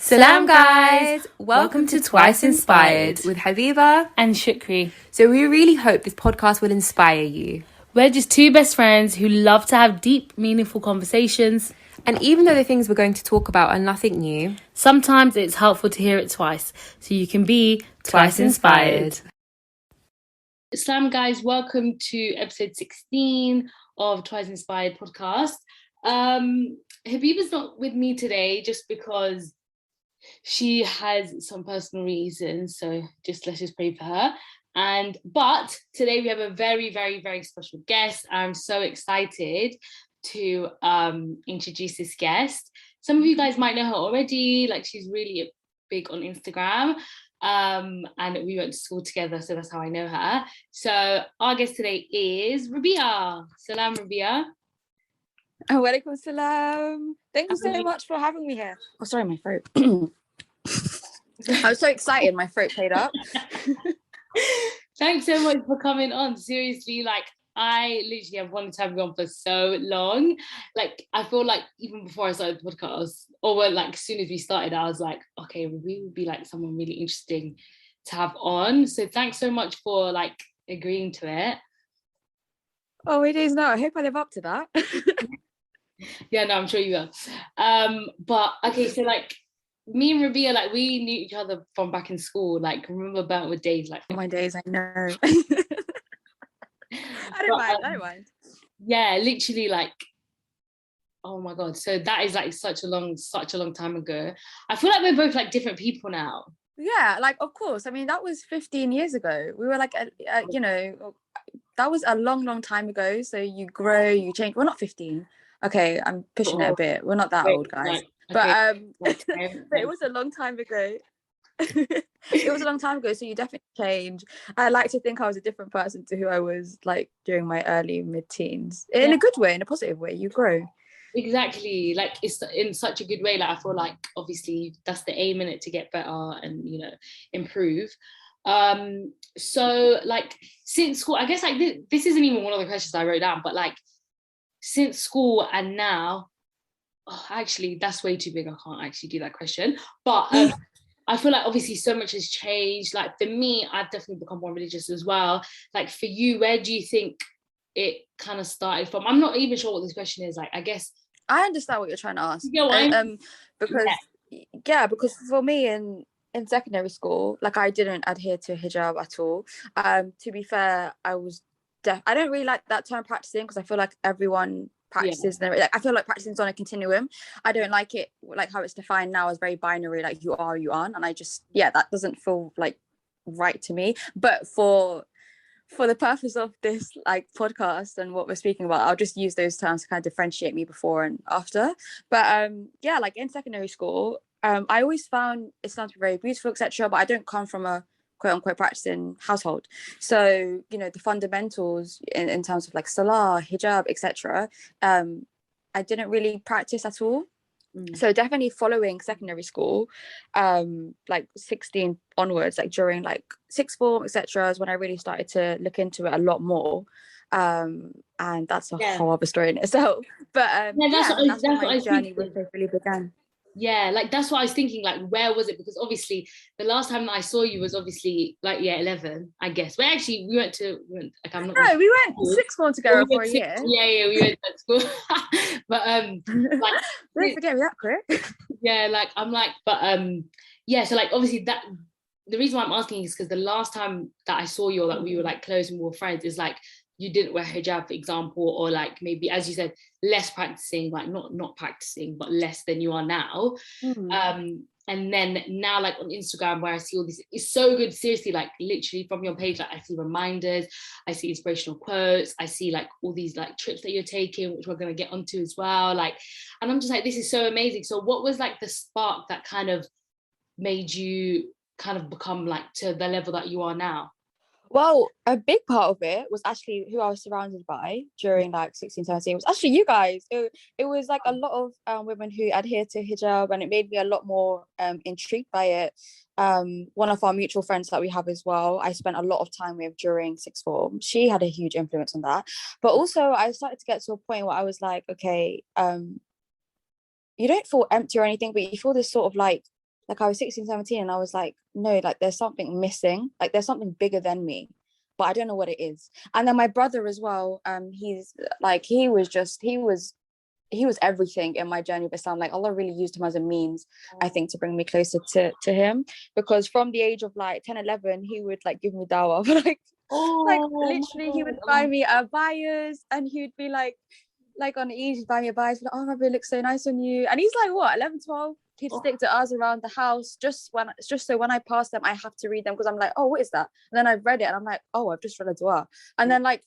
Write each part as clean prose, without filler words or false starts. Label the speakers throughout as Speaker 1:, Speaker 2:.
Speaker 1: Salam guys! Welcome to Twice Inspired with Habiba
Speaker 2: and Shukri.
Speaker 1: So we really hope this podcast will inspire you.
Speaker 2: We're just two best friends who love to have deep, meaningful conversations.
Speaker 1: And even though the things we're going to talk about are nothing new,
Speaker 2: sometimes it's helpful to hear it twice so you can be twice inspired. Salam guys, welcome to episode 16 of Twice Inspired podcast. Habiba's not with me today just because she has some personal reasons, so let's just pray for her. But today we have a very, very, very special guest. I'm so excited to introduce this guest. Some of you guys might know her already, like she's really big on Instagram, and we went to school together, so that's how I know her. So our guest today is Rubbia. Salam, Rubbia.
Speaker 3: Walaikum salam. Thank you so much for having me here. Oh, sorry, my throat. I was so excited, my throat played up.
Speaker 2: Thanks so much for coming on. Seriously, like I literally have wanted to have you on for so long. Like I feel like even before I started the podcast, or like as soon as we started, I was like, okay, we would be like someone really interesting to have on. So thanks so much for like agreeing to it.
Speaker 3: Oh, it is. No, I hope I live up to that.
Speaker 2: Yeah, no, I'm sure you will. But okay, so like me and Rubbia, like we knew each other from back in school. Like remember Burntwood days? Like
Speaker 3: my days, I know. I don't mind.
Speaker 2: Yeah, literally, like, oh my god. So that is like such a long time ago. I feel like we're both like different people now.
Speaker 3: Yeah, like of course. I mean, that was 15 years ago. We were like, you know, that was a long time ago. So you grow, you change. We're not 15. Okay, I'm pushing it a bit. We're not that old, guys. Right. But but it was a long time ago. It was a long time ago, so you definitely change. I like to think I was a different person to who I was like during my early mid-teens. In a good way, in a positive way. You grow.
Speaker 2: Exactly, like it's in such a good way. Like I feel like obviously that's the aim in it, to get better and improve. So like since school, I guess like this isn't even one of the questions I wrote down, but like since school and now, actually that's way too big. I can't actually do that question. But I feel like obviously so much has changed. Like for me, I've definitely become more religious as well. Like for you, where do you think it kind of started from? I'm not even sure what this question is. Like I guess
Speaker 3: I understand what you're trying to ask. Because for me in secondary school, like I didn't adhere to hijab at all. To be fair, I was I don't really like that term practicing, because I feel like everyone practices. Like, I feel like practicing is on a continuum. I don't like it like how it's defined now as very binary, like you are or you aren't, and I just that doesn't feel like right to me. But for the purpose of this like podcast and what we're speaking about, I'll just use those terms to kind of differentiate me before and after. But like in secondary school, I always found Islam to be very beautiful, etc. But I don't come from a quote unquote practicing household, so the fundamentals in terms of like salah, hijab, etc. I didn't really practice at all. So definitely following secondary school, like 16 onwards, like during like sixth form, etc., is when I really started to look into it a lot more. And that's a whole other story in itself. But that's when my journey really began.
Speaker 2: Yeah, like that's what I was thinking, like where was it? Because obviously the last time that I saw you was obviously like 11, I guess. Well, actually we went like I'm not.
Speaker 3: No, we went sixth form together for a year.
Speaker 2: Yeah, we went to school. But like
Speaker 3: don't forget me that quick.
Speaker 2: Yeah, like I'm like, but so like obviously that the reason why I'm asking is because the last time that I saw you, or that we were like close and we were friends, is like you didn't wear hijab, for example, or like maybe, as you said, less practicing, like not practicing, but less than you are now. And then now, like on Instagram, where I see all this, it's so good, seriously, like literally from your page, like I see reminders, I see inspirational quotes, I see like all these like trips that you're taking, which we're going to get onto as well, like, and I'm just like, this is so amazing. So what was like the spark that kind of made you kind of become like to the level that you are now?
Speaker 3: Well, a big part of it was actually who I was surrounded by during like 16, 17. It was actually you guys. It was like a lot of women who adhere to hijab, and it made me a lot more intrigued by it. One of our mutual friends that we have as well, I spent a lot of time with during sixth form. She had a huge influence on that. But also I started to get to a point where I was like, okay, you don't feel empty or anything, but you feel this sort of like like I was 16, 17, and I was like, no, like there's something missing, like there's something bigger than me, but I don't know what it is. And then my brother as well, he's like, he was everything in my journey of Islam. Like Allah really used him as a means, I think, to bring me closer to him, because from the age of like 10, 11, he would like give me dawah like literally he would buy me abayas, and he'd be like on Eid, he'd buy me abayas, like, oh Rubbia, it looks so nice on you. And he's like, what, 11, 12? He'd stick to us around the house just so when I pass them I have to read them, because I'm like, oh, what is that? And then I've read it and I'm like, oh, I've just read a dua. And then like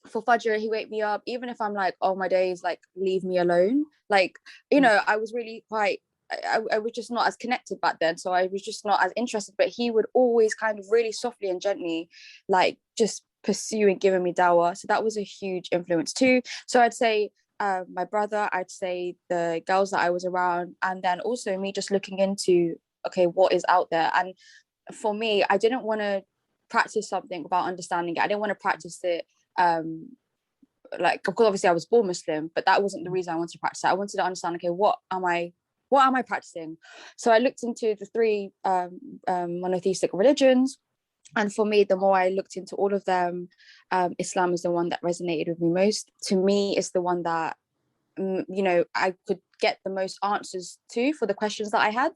Speaker 3: for Fajr, he wake me up, even if I'm like, oh, my days, like, leave me alone. Like, you know, I was really quite, I was just not as connected back then. So I was just not as interested, but he would always kind of really softly and gently, like, just pursue and giving me dawah. So that was a huge influence too. So I'd say my brother, I'd say the girls that I was around, and then also me just looking into, okay, what is out there. And for me, I didn't want to practice something without understanding it. I didn't want to practice it like, of course, obviously I was born Muslim, but that wasn't the reason I wanted to practice it. I wanted to understand, okay, what am I practicing? So I looked into the three monotheistic religions, and for me, the more I looked into all of them, Islam is the one that resonated with me most. To me, it's the one that you know, I could get the most answers to for the questions that I had.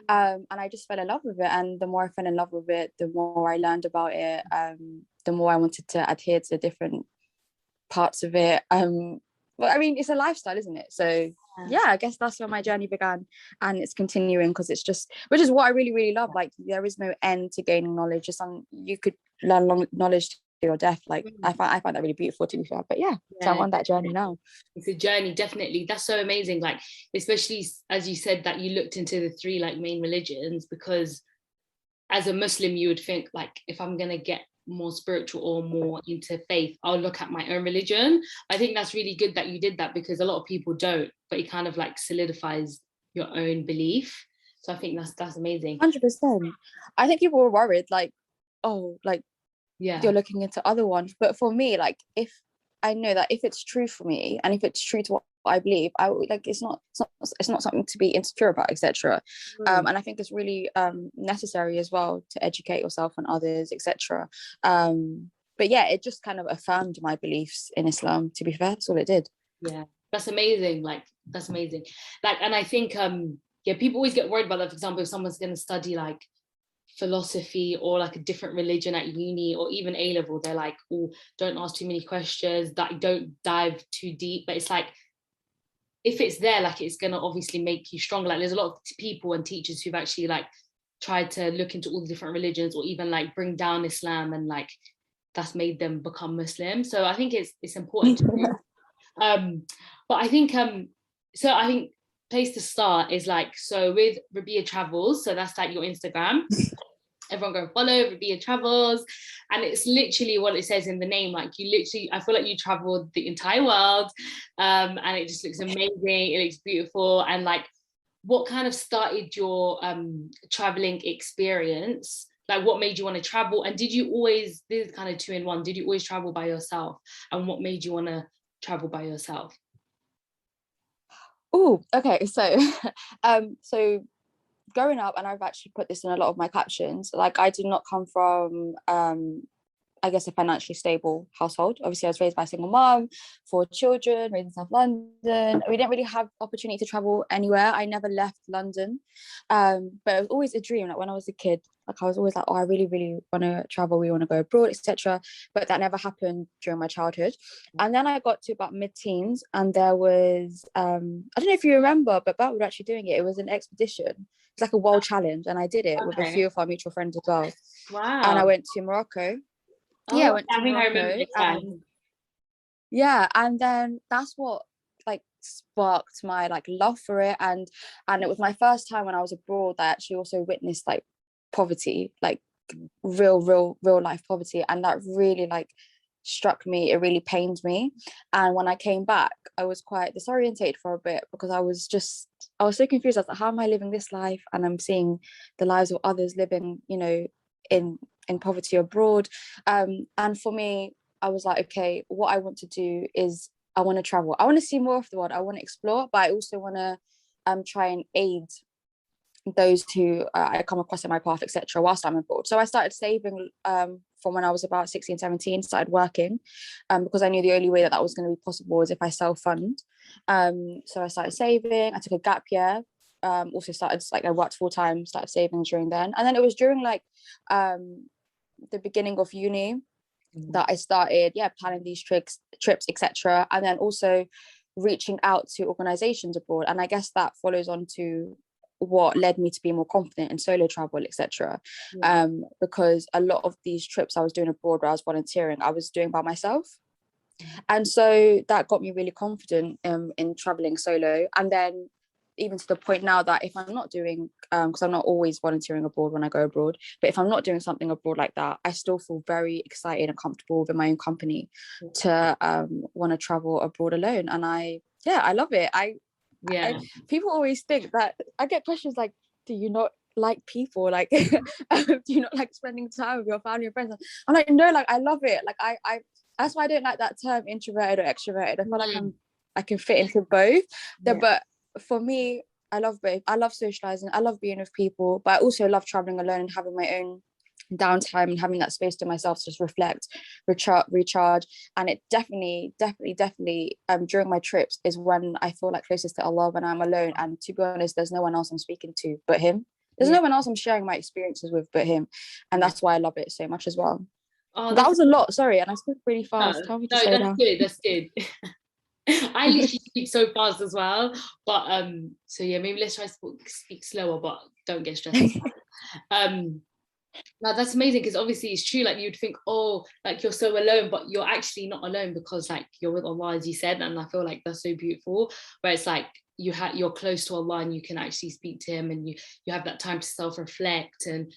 Speaker 3: And I just fell in love with it, and the more I fell in love with it, the more I learned about it, the more I wanted to adhere to different parts of it. Well, I mean, it's a lifestyle, isn't it? So yeah, I guess that's where my journey began, and it's continuing, because it's just, which is what I really, really love. Like, there is no end to gaining knowledge. Just you could learn knowledge to your death. Like, I find that really beautiful, to be fair. But yeah, so I'm on that journey now.
Speaker 2: It's a journey, definitely. That's so amazing. Like, especially as you said that you looked into the three like main religions, because as a Muslim you would think, like, if I'm gonna get more spiritual or more into faith, I'll look at my own religion. I think that's really good that you did that, because a lot of people don't, but it kind of like solidifies your own belief. So I think that's amazing.
Speaker 3: 100%. I think people were worried, like, oh, like,
Speaker 2: yeah,
Speaker 3: you're looking into other ones. But for me, like, if I know that if it's true for me, and if it's true to what I believe, I like, it's not something to be insecure about, etc. And I think it's really necessary as well to educate yourself and others, etc. But yeah, it just kind of affirmed my beliefs in Islam, to be fair. That's all it did.
Speaker 2: Yeah, that's amazing. Like, that's amazing. Like, and I think yeah, people always get worried about that. For example, if someone's going to study like philosophy or like a different religion at uni or even A level, they're like, oh, don't ask too many questions, that don't dive too deep. But it's like, if it's there, like, it's gonna obviously make you stronger. Like, there's a lot of people and teachers who've actually like tried to look into all the different religions, or even like bring down Islam, and like that's made them become Muslim. So I think it's important to do. But I think so I think place to start is like, so with Rubbia Travels, so that's like your Instagram. Everyone go follow Rubbia Travels, and it's literally what it says in the name. Like, you literally, I feel like you traveled the entire world, and it just looks amazing. It looks beautiful. And like, what kind of started your traveling experience? Like, what made you want to travel? And did you always, this is kind of two in one, did you always travel by yourself? And what made you want to travel by yourself?
Speaker 3: Oh, okay. So so growing up, and I've actually put this in a lot of my captions, like, I did not come from I guess a financially stable household. Obviously, I was raised by a single mom, 4 children, raised in South London. We didn't really have opportunity to travel anywhere. I never left London, but it was always a dream. Like, when I was a kid, like, I was always like, oh, I really, really want to travel. We want to go abroad, etc. But that never happened during my childhood. And then I got to about mid-teens, and there was I don't know if you remember, but Bert was actually doing it. It was an expedition. It's like a world challenge, and I did it with a few of our mutual friends as well.
Speaker 2: Wow.
Speaker 3: And I went to Morocco. Yeah, I went to Morocco.
Speaker 2: I remember this.
Speaker 3: Yeah, and then that's what like sparked my like love for it, and it was my first time when I was abroad that I actually also witnessed like poverty, like real life poverty, and that really like struck me. It really pained me, and when I came back, I was quite disorientated for a bit, because I was so confused. I was like, how am I living this life, and I'm seeing the lives of others living, you know, in poverty abroad. And for me, I was like, okay, what I want to do is I want to travel. I want to see more of the world. I want to explore, but I also want to try and aid those who I come across in my path, etc., whilst I'm abroad. So I started saving from when I was about 16, 17, started working because I knew the only way that was going to be possible was if I self-fund. So I started saving, I took a gap year, also started, like, I worked full-time, started saving during then. And then it was during like the beginning of uni that I started, planning these trips, etc. And then also reaching out to organizations abroad. And I guess that follows on to what led me to be more confident in solo travel, etc. Because a lot of these trips I was doing abroad where I was volunteering, I was doing by myself. And so that got me really confident in traveling solo. And then even to the point now that if I'm not doing, because I'm not always volunteering abroad when I go abroad, but if I'm not doing something abroad like that, I still feel very excited and comfortable within my own company to want to travel abroad alone. And I love it. People always think that, I get questions like, do you not like people? Like, do you not like spending time with your family and friends? I'm like, no, like, I love it. Like, I that's why I don't like that term introverted or extroverted. I feel like I can fit into both. But for me, I love both. I love socializing, I love being with people, but I also love traveling alone and having my own downtime and having that space to myself to just reflect, recharge. And it definitely during my trips is when I feel like closest to Allah, when I'm alone. And to be honest, there's no one else I'm speaking to but him. There's no one else I'm sharing my experiences with but him. And that's why I love it so much as well. That was a lot, sorry, and I spoke really fast. Tell me to slow down.
Speaker 2: That's good. I literally speak so fast as well, but so maybe let's try to speak slower, but don't get stressed. Now that's amazing, because obviously it's true, like you'd think, oh, like you're so alone, but you're actually not alone, because like you're with Allah, as you said. And I feel like that's so beautiful, where it's like you're close to Allah and you can actually speak to him, and you have that time to self-reflect. And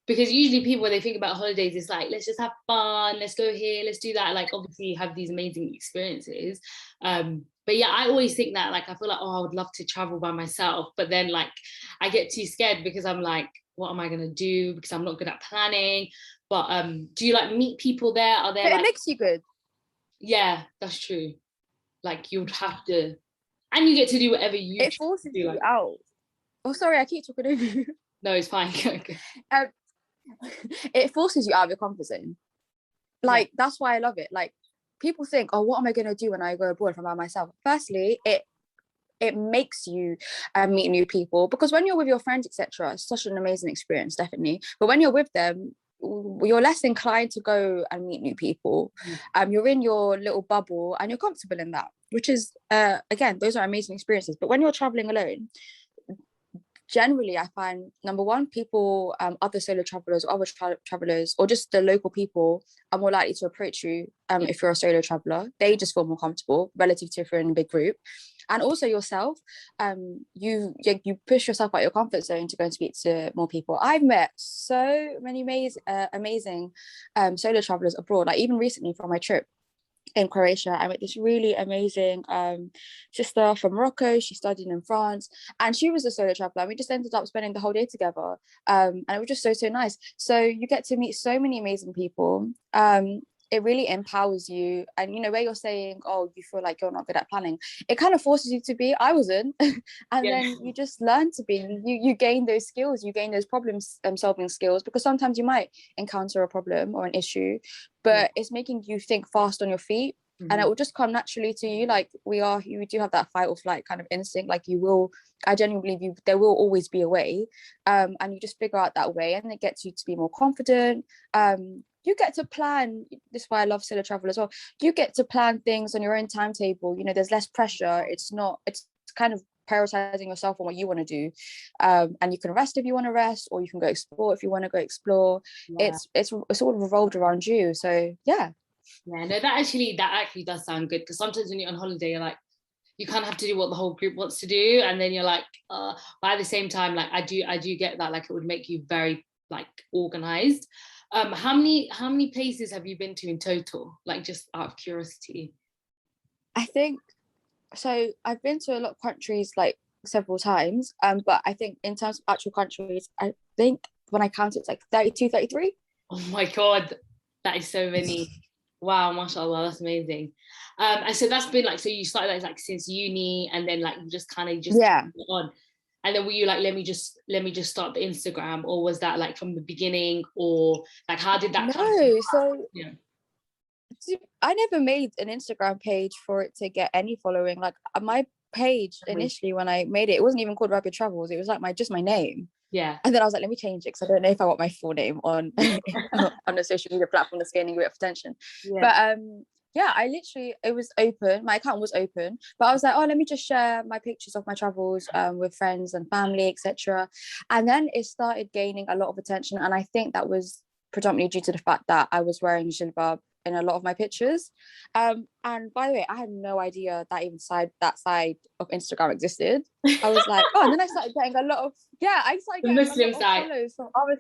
Speaker 2: because usually people, when they think about holidays, it's like, let's just have fun, let's go here, let's do that, like obviously have these amazing experiences. But I always think that, like, I feel like, oh, I would love to travel by myself, but then like I get too scared, because I'm like, what am I gonna do, because I'm not good at planning. But do you like meet people there? Are there,
Speaker 3: but
Speaker 2: like,
Speaker 3: it makes you good.
Speaker 2: Yeah, that's true. Like you'd have to, and you get to do whatever you
Speaker 3: it forces you out. Oh, sorry, I keep talking over you.
Speaker 2: No, it's fine.
Speaker 3: It forces you out of your comfort zone. Like, that's why I love it. Like, people think, oh, what am I going to do when I go abroad if I'm by myself? Firstly, it makes you meet new people, because when you're with your friends, etc., it's such an amazing experience, definitely. But when you're with them, you're less inclined to go and meet new people. You're in your little bubble and you're comfortable in that, which is again, those are amazing experiences. But when you're traveling alone, generally I find, number one, people, other solo travelers or other travelers, or just the local people, are more likely to approach you if you're a solo traveler. They just feel more comfortable relative to if you're in a big group. And also yourself, you push yourself out your comfort zone to go and speak to more people. I've met so many amazing solo travelers abroad. Like, even recently from my trip in Croatia, I met this really amazing sister from Morocco. She studied in France, and she was a solo traveler. We just ended up spending the whole day together, and it was just so nice. So you get to meet so many amazing people. It really empowers you. And where you're saying, oh, you feel like you're not good at planning, it kind of forces you to be. I wasn't. And then you just learn to be. You gain those skills, you gain those problem solving skills, because sometimes you might encounter a problem or an issue, but it's making you think fast on your feet. And it will just come naturally to you. Like, you do have that fight or flight kind of instinct. Like, I genuinely believe there will always be a way, and you just figure out that way, and it gets you to be more confident. You get to plan. This is why I love solo travel as well. You get to plan things on your own timetable. There's less pressure. It's kind of prioritizing yourself on what you want to do, and you can rest if you want to rest, or you can go explore if you want to go explore. It's all revolved around you. So
Speaker 2: no, that actually does sound good, because sometimes when you're on holiday, you're like, you kind of have to do what the whole group wants to do, and then you're like, but at the same time, like I do get that, like it would make you very like organized. How many places have you been to in total, like just out of curiosity?
Speaker 3: I think so. I've been to a lot of countries, like several times, but I think in terms of actual countries, I think when I count, it's like 32, 33.
Speaker 2: Oh my god, that is so many. Wow, mashallah, that's amazing. And so that's been like, so you started like since uni, and then like you just on. And then were you like, let me just start the Instagram, or was that like from the beginning, or like how did that come to?
Speaker 3: So
Speaker 2: Yeah.
Speaker 3: I never made an Instagram page for it to get any following. Like my page initially when I made it, it wasn't even called Rubbia Travels. It was like just my name.
Speaker 2: Yeah.
Speaker 3: And then I was like, let me change it because I don't know if I want my full name on on a social media platform that's gaining a bit of attention.
Speaker 2: Yeah.
Speaker 3: But yeah, I literally, it was open, my account was open, but I was like, oh, let me just share my pictures of my travels with friends and family, etc. And then it started gaining a lot of attention, and I think that was predominantly due to the fact that I was wearing jilbab in a lot of my pictures. And by the way, I had no idea that even that side of Instagram existed. I was like, oh, and then I started getting a lot of
Speaker 2: Muslim
Speaker 3: a lot
Speaker 2: side.
Speaker 3: of follows from other,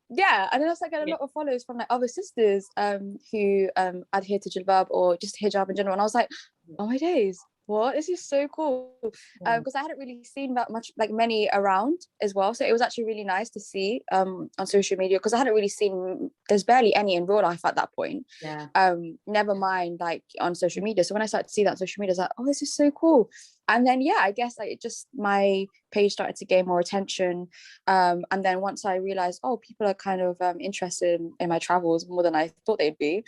Speaker 3: and then I started getting a lot of follows from like other sisters who adhere to jilbab or just hijab in general, and I was like, oh my days, what, this is so cool. Because I hadn't really seen that much, like many around as well, so it was actually really nice to see on social media, because I hadn't really seen, there's barely any in real life at that point, never mind like on social media. So when I started to see that on social media, I was like, oh, this is so cool. And then I guess like it just, my page started to gain more attention, and then once I realized, oh, people are kind of interested in my travels more than I thought they'd be,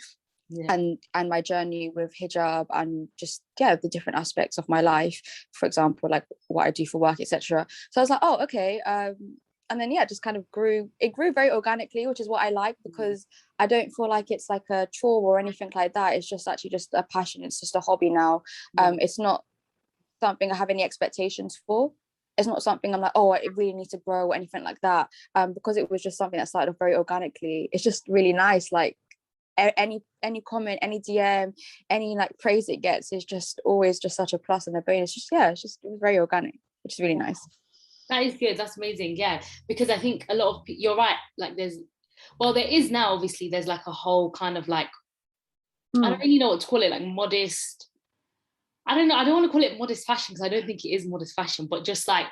Speaker 3: and my journey with hijab, and just the different aspects of my life, for example, like what I do for work, etc. So I was like, oh, okay. And then just kind of grew very organically, which is what I like, because I don't feel like it's like a chore or anything like that. It's just actually just a passion. It's just a hobby now. It's not something I have any expectations for. It's not something I'm like, oh, it really needs to grow or anything like that, because it was just something that started off very organically. It's just really nice, like any comment, any DM, any like praise it gets is just always just such a plus and a bonus. Just it was very organic, which is really nice.
Speaker 2: That is good. That's amazing. Yeah, because I think a lot of you're right, like there is now, obviously there's like a whole kind of like I don't really know what to call it, like modest, I don't know, I don't want to call it modest fashion because I don't think it is modest fashion, but just like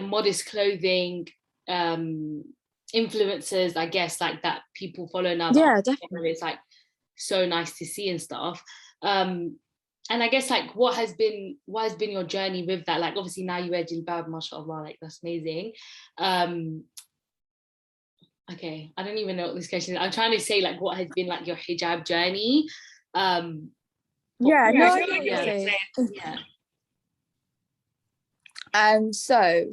Speaker 2: modest clothing influencers, I guess, like that people follow now.
Speaker 3: Definitely.
Speaker 2: It's like so nice to see and stuff. And I guess like what has been your journey with that? Like obviously now you wear jilbab, mashallah, like that's amazing. Okay, I don't even know what this question is. I'm trying to say like what has been like your hijab journey.
Speaker 3: I know what you're saying. So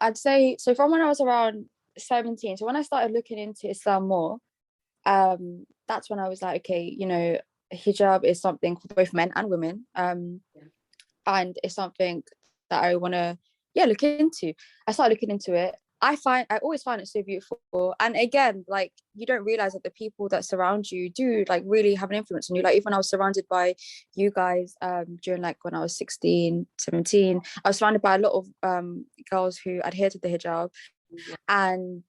Speaker 3: I'd say, so from when I was around 17, so when I started looking into Islam more, that's when I was like, okay, you know, hijab is something for both men and women, and it's something that I want to look into. I started looking into it. I always find it so beautiful, and again, like, you don't realize that the people that surround you do like really have an influence on you. Like even I was surrounded by you guys during like when I was 16, 17, I was surrounded by a lot of girls who adhere to the hijab, and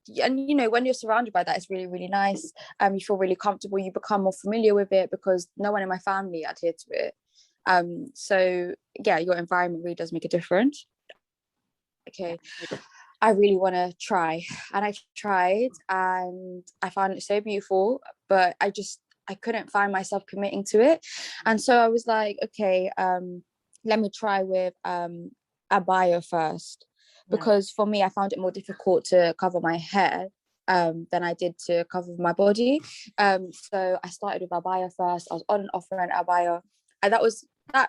Speaker 3: you know, when you're surrounded by that, it's really, really nice. You feel really comfortable, you become more familiar with it because no one in my family adhered to it. So your environment really does make a difference. Okay, I really want to try, and I tried, and I found it so beautiful, but I couldn't find myself committing to it. And so I was like, okay, let me try with abaya first, because for me, I found it more difficult to cover my hair than I did to cover my body. So I started with abaya first. I was on and off around abaya, and that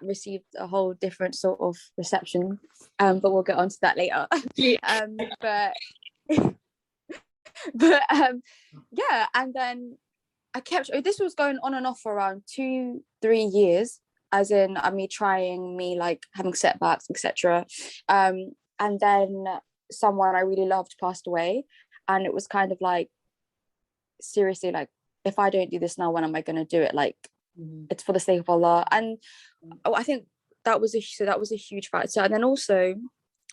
Speaker 3: received a whole different sort of reception, but we'll get onto that later. And then I kept, this was going on and off for around 2-3 years, as in me trying, me like having setbacks, etc. And then someone I really loved passed away, and it was kind of like, seriously, like, if I don't do this now, when am I going to do it? Like, it's for the sake of Allah. And I think that was a huge factor. And then also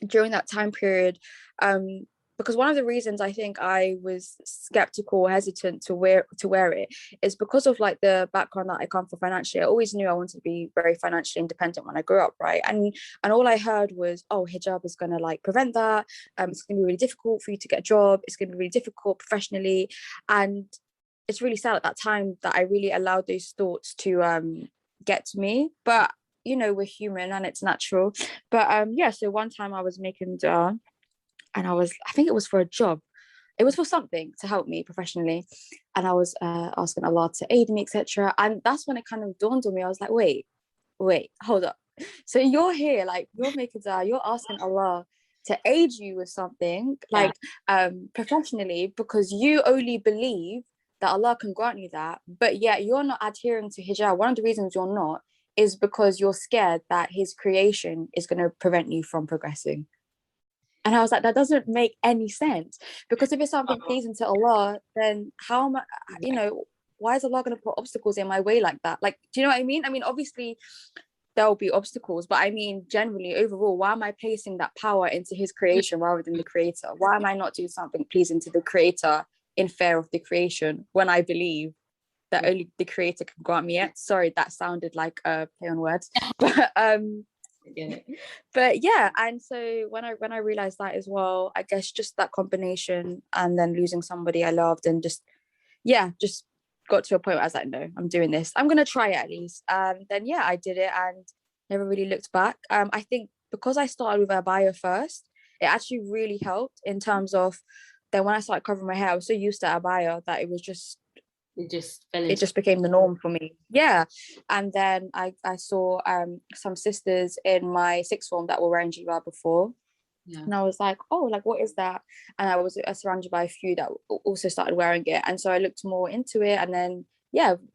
Speaker 3: during that time period, because one of the reasons I think I was skeptical, hesitant to wear it, is because of like the background that I come from financially. I always knew I wanted to be very financially independent when I grew up, right? And all I heard was, oh, hijab is gonna like prevent that. It's gonna be really difficult for you to get a job. It's gonna be really difficult professionally. And it's really sad at that time that I really allowed those thoughts to get to me. But we're human and it's natural. But so one time I was making dua, and I think it was for a job. It was for something to help me professionally, and I was asking Allah to aid me, etc. And that's when it kind of dawned on me. I was like, wait, hold up. So you're here, like you're making dua, you're asking Allah to aid you with something, like professionally, because you only believe that Allah can grant you that, but yet you're not adhering to hijab. One of the reasons you're not is because you're scared that His creation is going to prevent you from progressing. And I was like, that doesn't make any sense, because if it's something pleasing to Allah, then how am I, why is Allah going to put obstacles in my way like that? Like, do you know what I mean? I mean, obviously there will be obstacles, but I mean, generally, overall, why am I placing that power into His creation rather than the creator? Why am I not doing something pleasing to the creator in fear of the creation, when I believe that only the creator can grant me it? Sorry, that sounded like a play on words. But yeah, and so when I realized that as well, I guess just that combination, and then losing somebody I loved, and just got to a point where I was like, no, I'm doing this, I'm gonna try it at least. Then I did it and never really looked back. I think because I started with abaya first, it actually really helped in terms of, then when I started covering my hair, I was so used to abaya that it just became the norm for me. And then I saw some sisters in my sixth form that were wearing jilbab before, and I was like, oh, like, what is that? And I was surrounded by a few that also started wearing it, and so I looked more into it. And then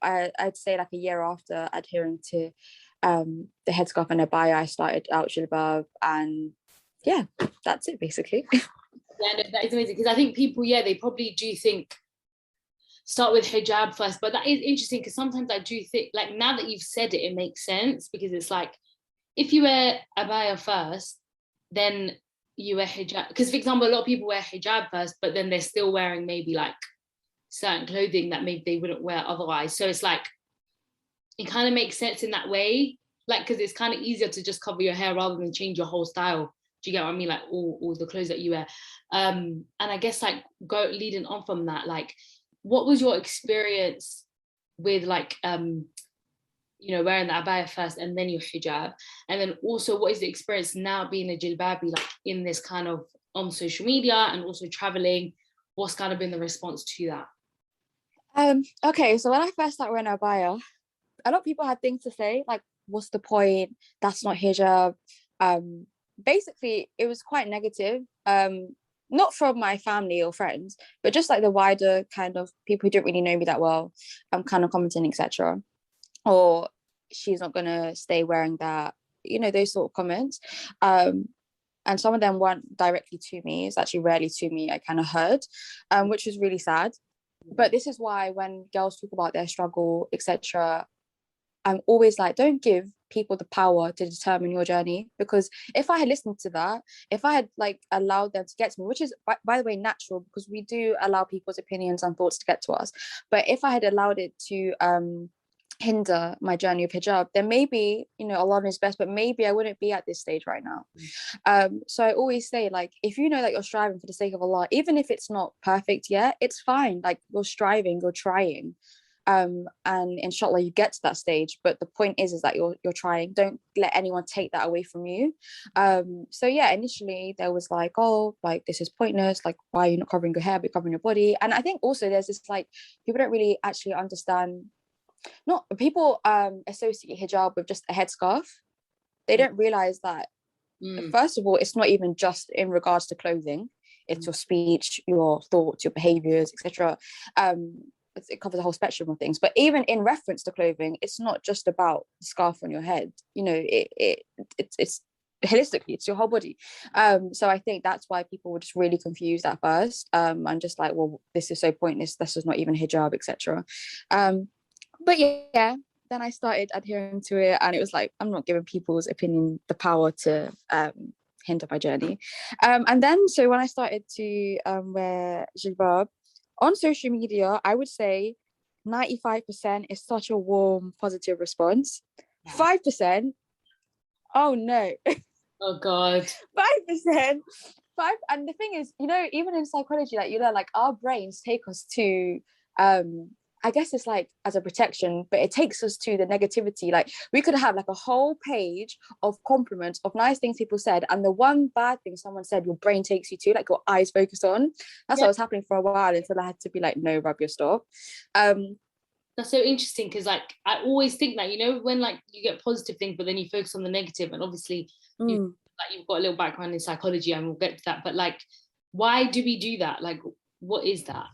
Speaker 3: I'd say like a year after adhering to the headscarf and abaya, I started out jilbab, and that's it basically.
Speaker 2: No, that is amazing, because I think people, they probably do think start with hijab first, but that is interesting, because sometimes I do think, like, now that you've said it, it makes sense, because it's like, if you wear abaya first, then you wear hijab, because for example, a lot of people wear hijab first, but then they're still wearing maybe like certain clothing that maybe they wouldn't wear otherwise. So it's like, it kind of makes sense in that way, like, because it's kind of easier to just cover your hair rather than change your whole style. Do you get what I mean? Like all the clothes that you wear. And I guess like leading on from that, like, what was your experience with like wearing the abaya first and then your hijab, and then also what is the experience now being a jilbabi, like in this kind of on social media and also traveling? What's kind of been the response to that?
Speaker 3: Okay, so when I first started wearing abaya, a lot of people had things to say, like, what's the point, that's not hijab. Basically it was quite negative, not from my family or friends, but just like the wider kind of people who didn't really know me that well, kind of commenting, etc. Or she's not gonna stay wearing that, those sort of comments. And some of them weren't directly to me, it's actually rarely to me, I kind of heard, which was really sad. But this is why when girls talk about their struggle, etc., I'm always like, don't give people the power to determine your journey, because if I had listened to that, if I had like allowed them to get to me, which is by the way natural, because we do allow people's opinions and thoughts to get to us, but if I had allowed it to hinder my journey of hijab, then maybe, Allah knows best, but maybe I wouldn't be at this stage right now. So I always say, like, if you know that you're striving for the sake of Allah, even if it's not perfect yet, it's fine. Like, you're striving, you're trying, and inshallah you get to that stage. But the point is that you're trying. Don't let anyone take that away from you. So initially there was like, oh, like, this is pointless, like, why are you not covering your hair but covering your body? And I think also there's this, like, people don't really actually understand, not people associate hijab with just a headscarf. They don't realize that first of all, it's not even just in regards to clothing, it's your speech, your thoughts, your behaviors, etc. It covers a whole spectrum of things. But even in reference to clothing, it's not just about the scarf on your head, it's holistically, it's your whole body. So I think that's why people were just really confused at first, and just like, well, this is so pointless, this is not even hijab, etc. But then I started adhering to it, and it was like, I'm not giving people's opinion the power to hinder my journey. And then so when I started to wear jilbab on social media, I would say 95% is such a warm, positive response. 5%, oh no.
Speaker 2: Oh God.
Speaker 3: 5%. And the thing is, even in psychology, like, like, our brains take us to I guess it's like as a protection, but it takes us to the negativity. Like we could have like a whole page of compliments of nice things people said, and the one bad thing someone said, your brain takes you to, like your eyes focus on. That's what was happening for a while until I had to be like, no, rub your stop.
Speaker 2: That's so interesting because like I always think that, you know, when like you get positive things, but then you focus on the negative, and obviously you've got a little background in psychology, and we'll get to that. But like, why do we do that? Like, what is that?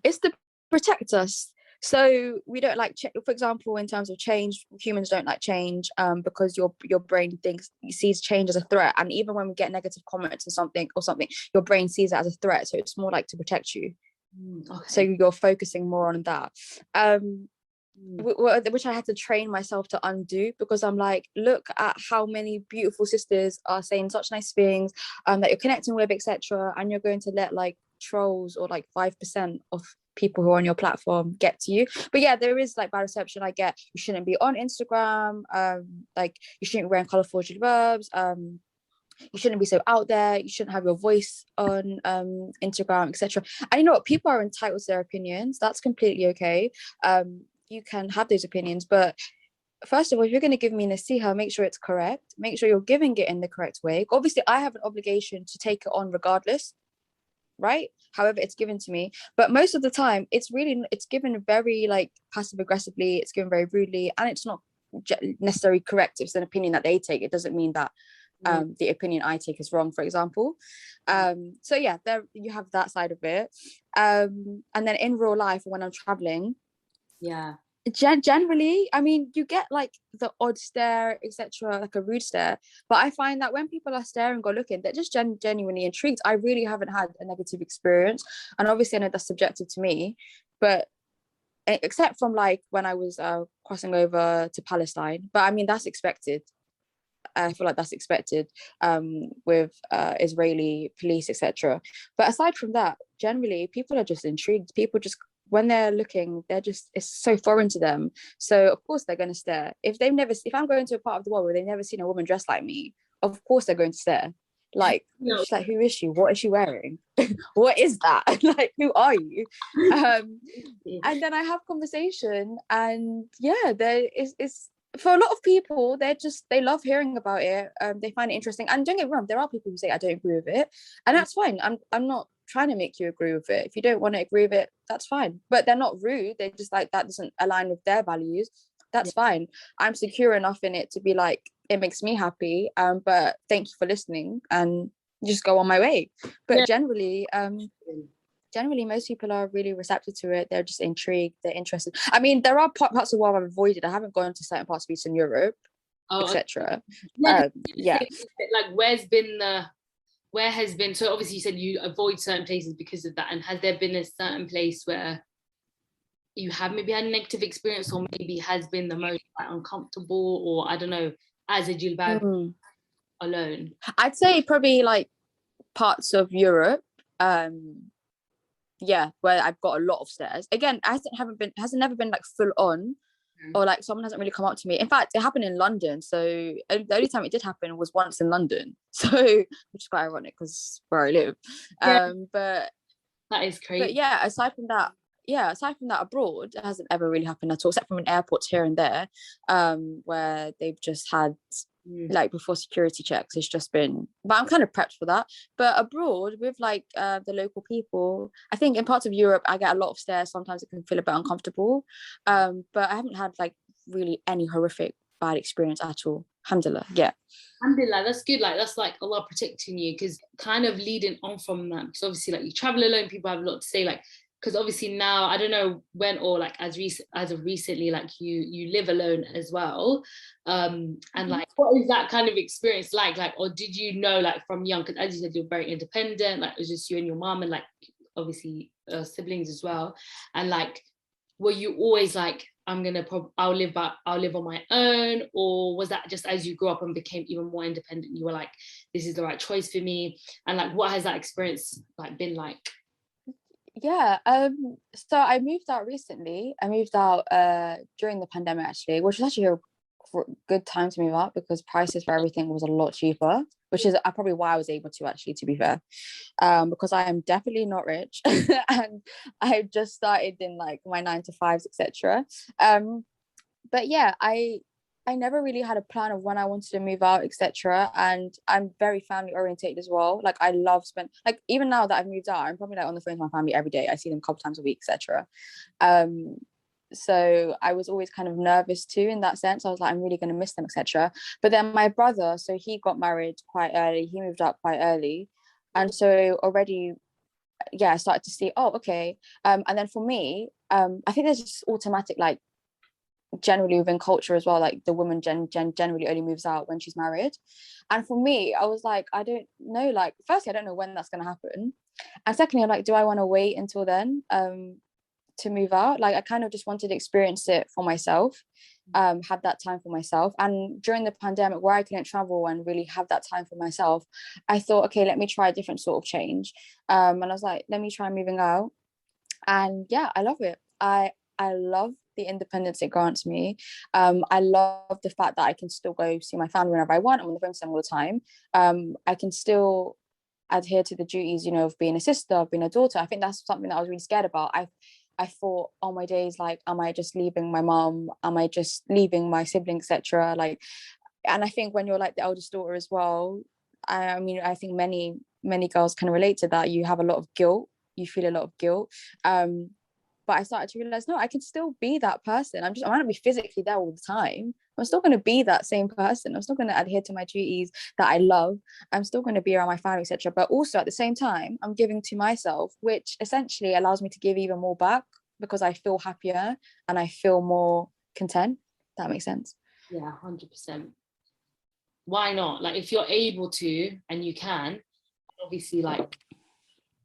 Speaker 3: It's to protect us. So we don't like, for example, in terms of change, humans don't like change because your brain sees change as a threat. And even when we get negative comments or something, your brain sees it as a threat. So it's more like to protect you. Okay. So you're focusing more on that. Which I had to train myself to undo, because I'm like, look at how many beautiful sisters are saying such nice things that you're connecting with, etc., and you're going to let like trolls or like 5% of people who are on your platform get to you. But yeah, there is like bad reception. I get you shouldn't be on Instagram, like you shouldn't be wearing colorful jilbabs, you shouldn't be so out there, you shouldn't have your voice on Instagram, etc. And you know what, people are entitled to their opinions. That's completely okay. You can have those opinions, but first of all, if you're going to give me nasiha, make sure it's correct, make sure you're giving it in the correct way. Obviously I have an obligation to take it on regardless, right? However it's given to me, but most of the time it's given very like passive aggressively, it's given very rudely, and it's not necessarily correct. If it's an opinion that they take, it doesn't mean that the opinion I take is wrong, for example. So yeah, there you have that side of it. And then in real life, when I'm traveling, generally, I mean, you get like the odd stare, etc., like a rude stare, but I find that when people are staring or looking, they're just genuinely intrigued. I really haven't had a negative experience, and obviously I know that's subjective to me, but except from like when I was crossing over to Palestine, but I mean that's expected. I feel like that's expected with Israeli police, etc. But aside from that, generally people are just intrigued. People just, when they're looking, it's so foreign to them. So of course they're going to stare. If I'm going to a part of the world where they've never seen a woman dressed like me, of course they're going to stare. Like, she's like, who is she? What is she wearing? What is that? Like, who are you? And then I have conversation, and yeah, it's for a lot of people, they love hearing about it. They find it interesting. And don't get me wrong, there are people who say I don't agree with it, and that's fine. I'm not trying to make you agree with it. If you don't want to agree with it, that's fine. But they're not rude. They're just like, that doesn't align with their values. That's fine. I'm secure enough in it to be like, it makes me happy. But thank you for listening, and just go on my way. But generally, most people are really receptive to it. They're just intrigued, they're interested. I mean, there are parts of the world I've avoided. I haven't gone to certain parts of Eastern Europe, etc.
Speaker 2: Like, where has been, so obviously you said you avoid certain places because of that, and has there been a certain place where you have maybe had a negative experience, or maybe has been the most like, uncomfortable, or I don't know, as a jilbab alone?
Speaker 3: I'd say probably like parts of Europe, where I've got a lot of stares. Again, hasn't never been like full on, or like someone hasn't really come up to me. In fact, it happened in London. So the only time it did happen was once in London. So, which is quite ironic because where I live. But
Speaker 2: that is crazy.
Speaker 3: But yeah, aside from that, abroad, it hasn't ever really happened at all, except from an airport here and there, where they've just had like before security checks. It's just been, but I'm kind of prepped for that. But abroad, with like the local people, I think in parts of Europe I get a lot of stares. Sometimes it can feel a bit uncomfortable, but I haven't had like really any horrific bad experience at all. Alhamdulillah.
Speaker 2: Alhamdulillah, that's good. Like, that's like Allah protecting you, because kind of leading on from that, because obviously like you travel alone, people have a lot to say, like, because obviously now I don't know when, or like as of recently, like you live alone as well, and like what is that kind of experience like, or did you know like from young, because as you said you're very independent, like it was just you and your mom, and like obviously siblings as well, and like were you always like, I'll live on my own, or was that just as you grew up and became even more independent, you were like, this is the right choice for me? And like, what has that experience like been like?
Speaker 3: So I moved out recently. I moved out during the pandemic, actually, which was actually good time to move out because prices for everything was a lot cheaper, which is probably why I was able to, actually, to be fair, because I am definitely not rich and I just started in like my 9 to 5s, etc. But yeah, I never really had a plan of when I wanted to move out, etc. And I'm very family orientated as well. Like I love spend like even now that I've moved out, I'm probably like on the phone with my family every day. I see them a couple times a week, etc. So I was always kind of nervous too in that sense. I was like, I'm really going to miss them, etc. But then my brother, so he got married quite early. He moved out quite early, and so already, yeah, I started to see, oh, okay. And then for me, I think there's just automatic, like, generally within culture as well, like the woman generally only moves out when she's married. And for me, I was like, I don't know, like, firstly, I don't know when that's going to happen, and secondly, I'm like, do I want to wait until then to move out? Like, I kind of just wanted to experience it for myself, have that time for myself. And during the pandemic, where I couldn't travel and really have that time for myself, I thought, okay, let me try a different sort of change. And I was like, let me try moving out. And yeah, I love it. I love the independence it grants me. I love the fact that I can still go see my family whenever I want. I'm on the phone with them all the time. I can still adhere to the duties, you know, of being a sister, of being a daughter. I think that's something that I was really scared about. I thought, oh my days, like, am I just leaving my mom? Am I just leaving my siblings, etc.? Like, and I think when you're like the eldest daughter as well, I mean, I think many girls can relate to that. You have a lot of guilt. You feel a lot of guilt. But I started to realize, no, I can still be that person. I might not be physically there all the time. I'm still going to be that same person. I'm still going to adhere to my duties that I love. I'm still going to be around my family, etc. But also at the same time, I'm giving to myself, which essentially allows me to give even more back because I feel happier and I feel more content. That makes sense.
Speaker 2: Yeah, 100%. Why not? Like, if you're able to and you can, obviously, like,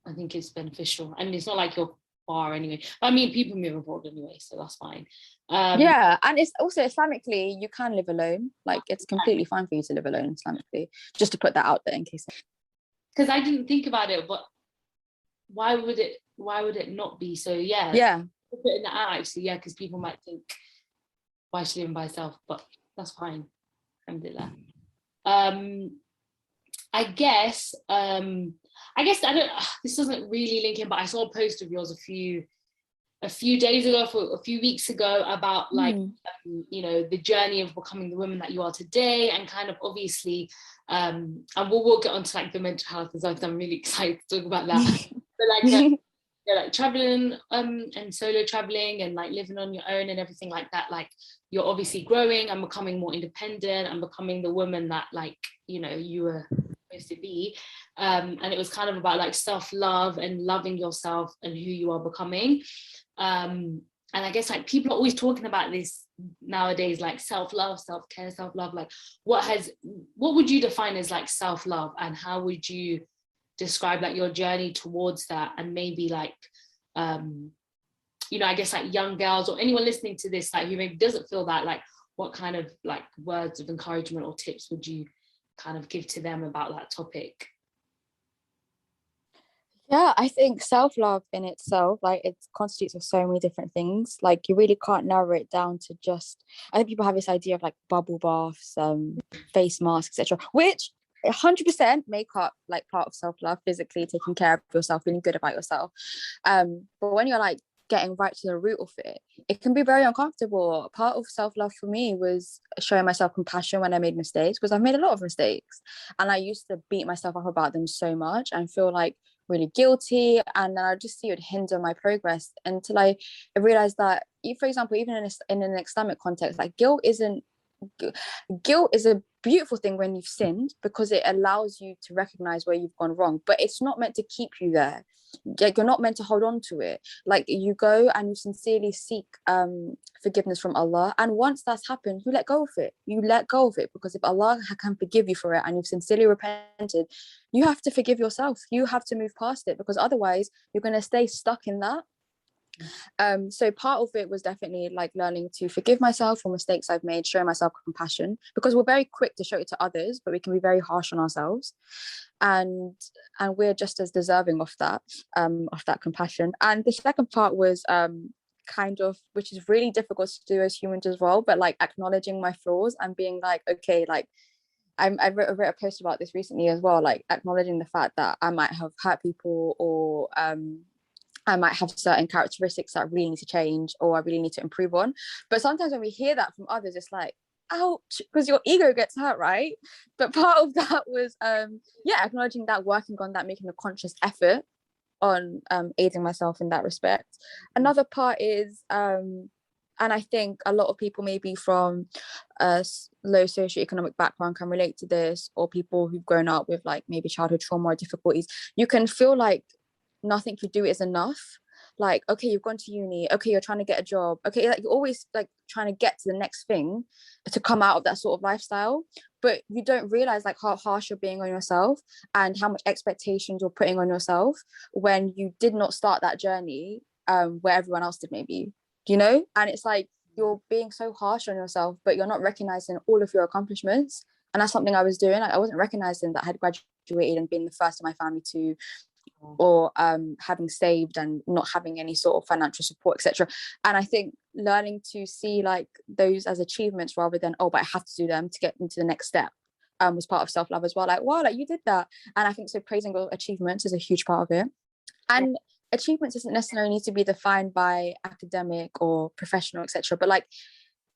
Speaker 2: I think it's beneficial. And it's not like you're far anyway. I mean, people move abroad anyway, so that's fine.
Speaker 3: Yeah, and it's also Islamically, you can live alone. Like, it's completely fine for you to live alone Islamically. Just to put that out there in case.
Speaker 2: Because I didn't think about it, but why would it not be? So
Speaker 3: yeah,
Speaker 2: putting that out, actually, yeah, because people might think, why is she living by herself? But that's fine. Alhamdulillah. I guess I don't. This doesn't really link in, but I saw a post of yours a few days ago, for a few weeks ago, about like you know, the journey of becoming the woman that you are today, and kind of obviously, and we'll get onto like the mental health as well, because I'm really excited to talk about that. But like, yeah, like traveling and solo traveling and like living on your own and everything like that. Like, you're obviously growing and becoming more independent and becoming the woman that, like, you know, you were supposed to be. And it was kind of about like self-love and loving yourself and who you are becoming. And I guess like people are always talking about this nowadays, like self-love, self-care, self-love. Like, what would you define as like self-love, and how would you describe like your journey towards that? And maybe like you know, I guess like young girls or anyone listening to this, like, who maybe doesn't feel that, like, what kind of like words of encouragement or tips would you kind of give to them about that topic?
Speaker 3: Yeah, I think self-love in itself, like, it constitutes of so many different things. Like, you really can't narrow it down to just, I think people have this idea of like bubble baths, face masks, etc., which 100% make up like part of self-love, physically taking care of yourself, feeling good about yourself. But when you're like getting right to the root of it, it can be very uncomfortable. Part of self-love for me was showing myself compassion when I made mistakes, because I've made a lot of mistakes and I used to beat myself up about them so much and feel like really guilty, and then I just see it would hinder my progress until I realized that, for example, even in an Islamic context, like, guilt is a beautiful thing when you've sinned, because it allows you to recognize where you've gone wrong, but it's not meant to keep you there. Like, you're not meant to hold on to it. Like, you go and you sincerely seek forgiveness from Allah, and once that's happened, you let go of it, because if Allah can forgive you for it and you've sincerely repented, you have to forgive yourself. You have to move past it, because otherwise you're going to stay stuck in that. So part of it was definitely like learning to forgive myself for mistakes I've made, showing myself compassion, because we're very quick to show it to others, but we can be very harsh on ourselves, and we're just as deserving of that compassion. And the second part was kind of, which is really difficult to do as humans as well, but like acknowledging my flaws and being like, okay, like I wrote a post about this recently as well, like acknowledging the fact that I might have hurt people, or I might have certain characteristics that I really need to change or I really need to improve on. But sometimes when we hear that from others, it's like, ouch, because your ego gets hurt, right? But part of that was acknowledging that, working on that, making a conscious effort on aiding myself in that respect. Another part is and I think a lot of people maybe from a low socioeconomic background can relate to this, or people who've grown up with like maybe childhood trauma or difficulties. You can feel like nothing you do is enough. Like, okay, you've gone to uni, okay, you're trying to get a job, okay, like you're always like trying to get to the next thing to come out of that sort of lifestyle, but you don't realize like how harsh you're being on yourself and how much expectations you're putting on yourself when you did not start that journey where everyone else did, maybe, you know. And it's like you're being so harsh on yourself, but you're not recognizing all of your accomplishments. And that's something I was doing. Like, I wasn't recognizing that I had graduated and been the first in my family to, or having saved and not having any sort of financial support, etc. And I think learning to see like those as achievements rather than, oh, but I have to do them to get into the next step, was part of self-love as well. Like, wow, like you did that. And I think so praising your achievements is a huge part of it. And achievements doesn't necessarily need to be defined by academic or professional, etc. But like,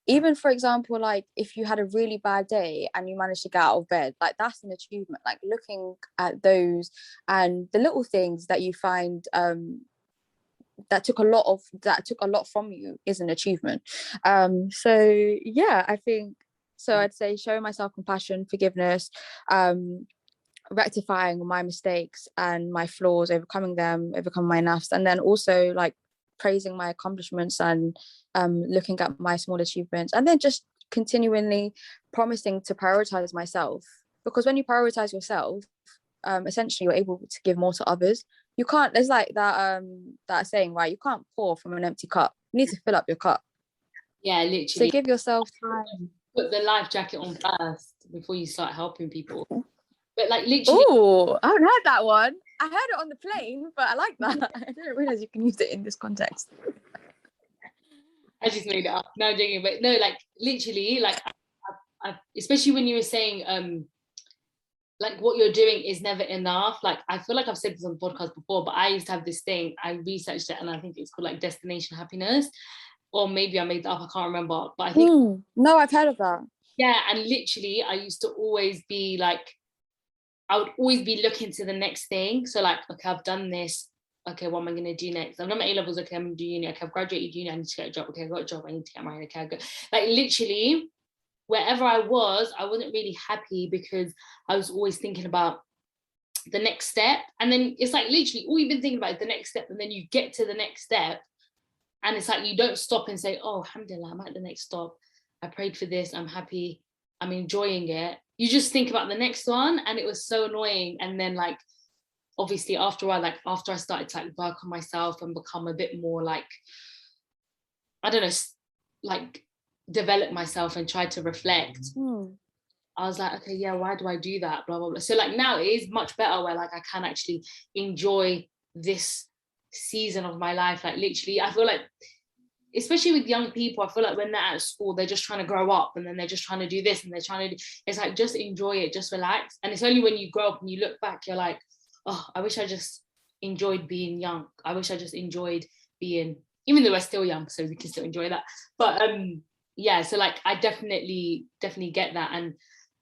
Speaker 3: even for example, like if you had a really bad day and you managed to get out of bed, like that's an achievement. Like looking at those and the little things that you find that took a lot from you is an achievement. So yeah, I think so. I'd say showing myself compassion, forgiveness, rectifying my mistakes and my flaws, overcoming my nafs, and then also like praising my accomplishments and looking at my small achievements, and then just continually promising to prioritize myself, because when you prioritize yourself, essentially you're able to give more to others. You can't, there's like that saying, right, you can't pour from an empty cup, you need to fill up your cup.
Speaker 2: Yeah, literally.
Speaker 3: So give yourself time,
Speaker 2: put the life jacket on first before you start helping people. But like literally,
Speaker 3: oh, I haven't heard that one. I heard it on the plane, but I like that. I didn't realize you can use it in this context.
Speaker 2: I just made it up. No, I'm joking. But no, like literally, like I, especially when you were saying like what you're doing is never enough. Like I feel like I've said this on the podcast before, but I used to have this thing, I researched it and I think it's called like destination happiness, or maybe I made that up, I can't remember, but I think
Speaker 3: no, I've heard of that.
Speaker 2: Yeah, and literally I used to always be like, I would always be looking to the next thing. So like, okay, I've done this. Okay, what am I going to do next? I've done my A-levels. Okay, I'm going to do uni. Okay, I've graduated uni. I need to get a job. Okay, I got a job. I need to get married. Okay, I go. Like literally, wherever I wasn't really happy because I was always thinking about the next step. And then it's like literally all you've been thinking about is the next step. And then you get to the next step. And it's like you don't stop and say, oh, alhamdulillah, I'm at the next stop. I prayed for this. I'm happy. I'm enjoying it. You just think about the next one, and it was so annoying. And then like obviously after I started to like work on myself and become a bit more like, I don't know, like develop myself and try to reflect, I was like, okay, yeah, why do I do that, blah blah blah. So like now it is much better where like I can actually enjoy this season of my life. Like literally I feel like, especially with young people, I feel like when they're at school, they're just trying to grow up and then they're just trying to do this and they're trying to do, it's like, just enjoy it, just relax. And it's only when you grow up and you look back, you're like, oh, I wish I just enjoyed being young. I wish I just enjoyed being, even though we're still young, so we can still enjoy that. But yeah, so like, I definitely get that. And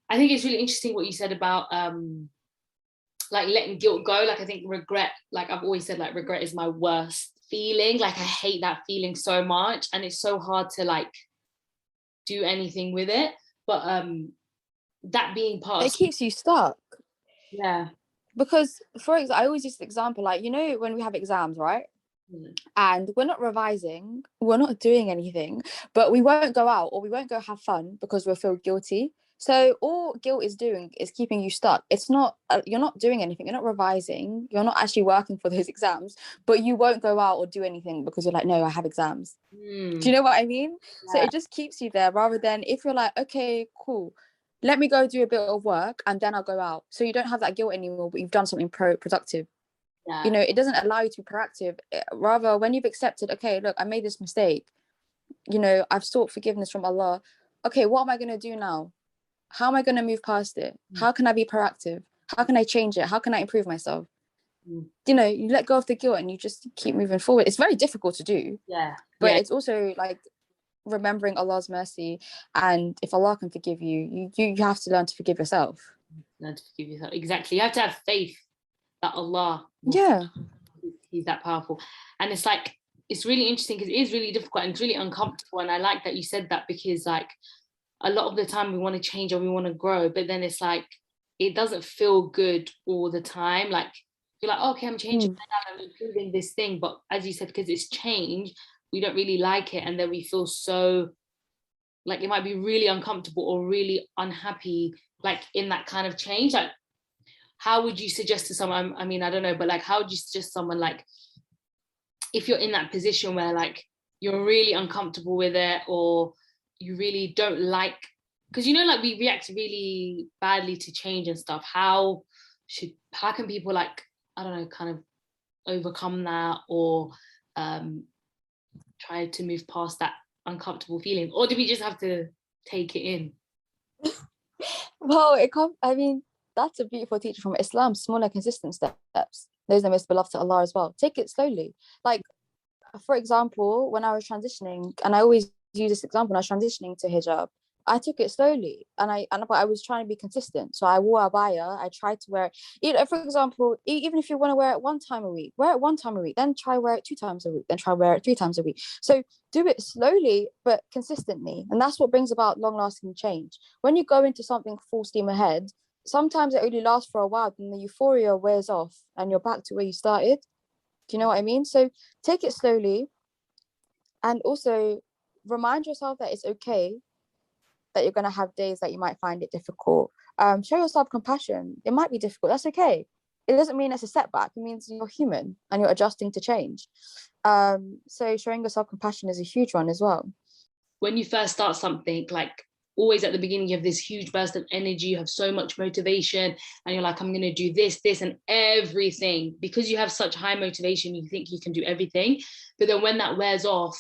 Speaker 2: I think it's really interesting what you said about like letting guilt go. Like I think regret, like I've always said, like regret is my worst feeling. Like I hate that feeling so much, and it's so hard to like do anything with it. But that being part of
Speaker 3: it keeps you stuck.
Speaker 2: Yeah,
Speaker 3: because for example, I always use the example, like, you know, when we have exams, right? And we're not revising, we're not doing anything, but we won't go out or we won't go have fun because we'll feel guilty. So all guilt is doing is keeping you stuck. It's not, you're not doing anything, you're not revising, you're not actually working for those exams, but you won't go out or do anything because you're like, no, I have exams. Do you know what I mean? Yeah. So it just keeps you there, rather than if you're like, okay, cool, let me go do a bit of work and then I'll go out. So you don't have that guilt anymore, but you've done something productive. You know, it doesn't allow you to be proactive. Rather, when you've accepted, okay, look, I made this mistake, you know, I've sought forgiveness from Allah. Okay, what am I going to do now? How am I going to move past it? How can I be proactive? How can I change it? How can I improve myself? You know, you let go of the guilt and you just keep moving forward. It's very difficult to do. But it's also like remembering Allah's mercy, and if Allah can forgive you, you have to learn to forgive yourself.
Speaker 2: Learn to forgive yourself. Exactly. You have to have faith that Allah he's that powerful. And it's like, it's really interesting because it is really difficult and it's really uncomfortable. And I like that you said that, because like a lot of the time we want to change or we want to grow, but then it's like it doesn't feel good all the time. Like you're like, oh, okay, I'm changing, I'm improving this thing, but as you said, because it's change, we don't really like it, and then we feel so like it might be really uncomfortable or really unhappy, like in that kind of change. Like, how would you suggest to someone, I mean, I don't know, but like how would you suggest someone, like if you're in that position where like you're really uncomfortable with it, or you really don't like, because you know, like we react really badly to change and stuff, how can people, like, I don't know, kind of overcome that, or try to move past that uncomfortable feeling, or do we just have to take it in?
Speaker 3: Well, I mean, that's a beautiful teaching from Islam. Small and consistent steps, those are most beloved to Allah as well. Take it slowly. Like, for example, when I was transitioning, and I always use this example, when I was transitioning to hijab, I took it slowly, but I was trying to be consistent. So I wore abaya. I tried to wear it. You know, for example, even if you want to wear it one time a week, wear it one time a week. Then try wear it 2 times a week. Then try wear it 3 times a week. So do it slowly but consistently, and that's what brings about long-lasting change. When you go into something full steam ahead, sometimes it only lasts for a while, then the euphoria wears off, and you're back to where you started. Do you know what I mean? So take it slowly, and also remind yourself that it's okay that you're going to have days that you might find it difficult. Show yourself compassion. It might be difficult. That's okay. It doesn't mean it's a setback. It means you're human and you're adjusting to change. So showing yourself compassion is a huge one as well.
Speaker 2: When you first start something, like always at the beginning, you have this huge burst of energy, you have so much motivation, and you're like, I'm going to do this, and everything. Because you have such high motivation, you think you can do everything. But then when that wears off,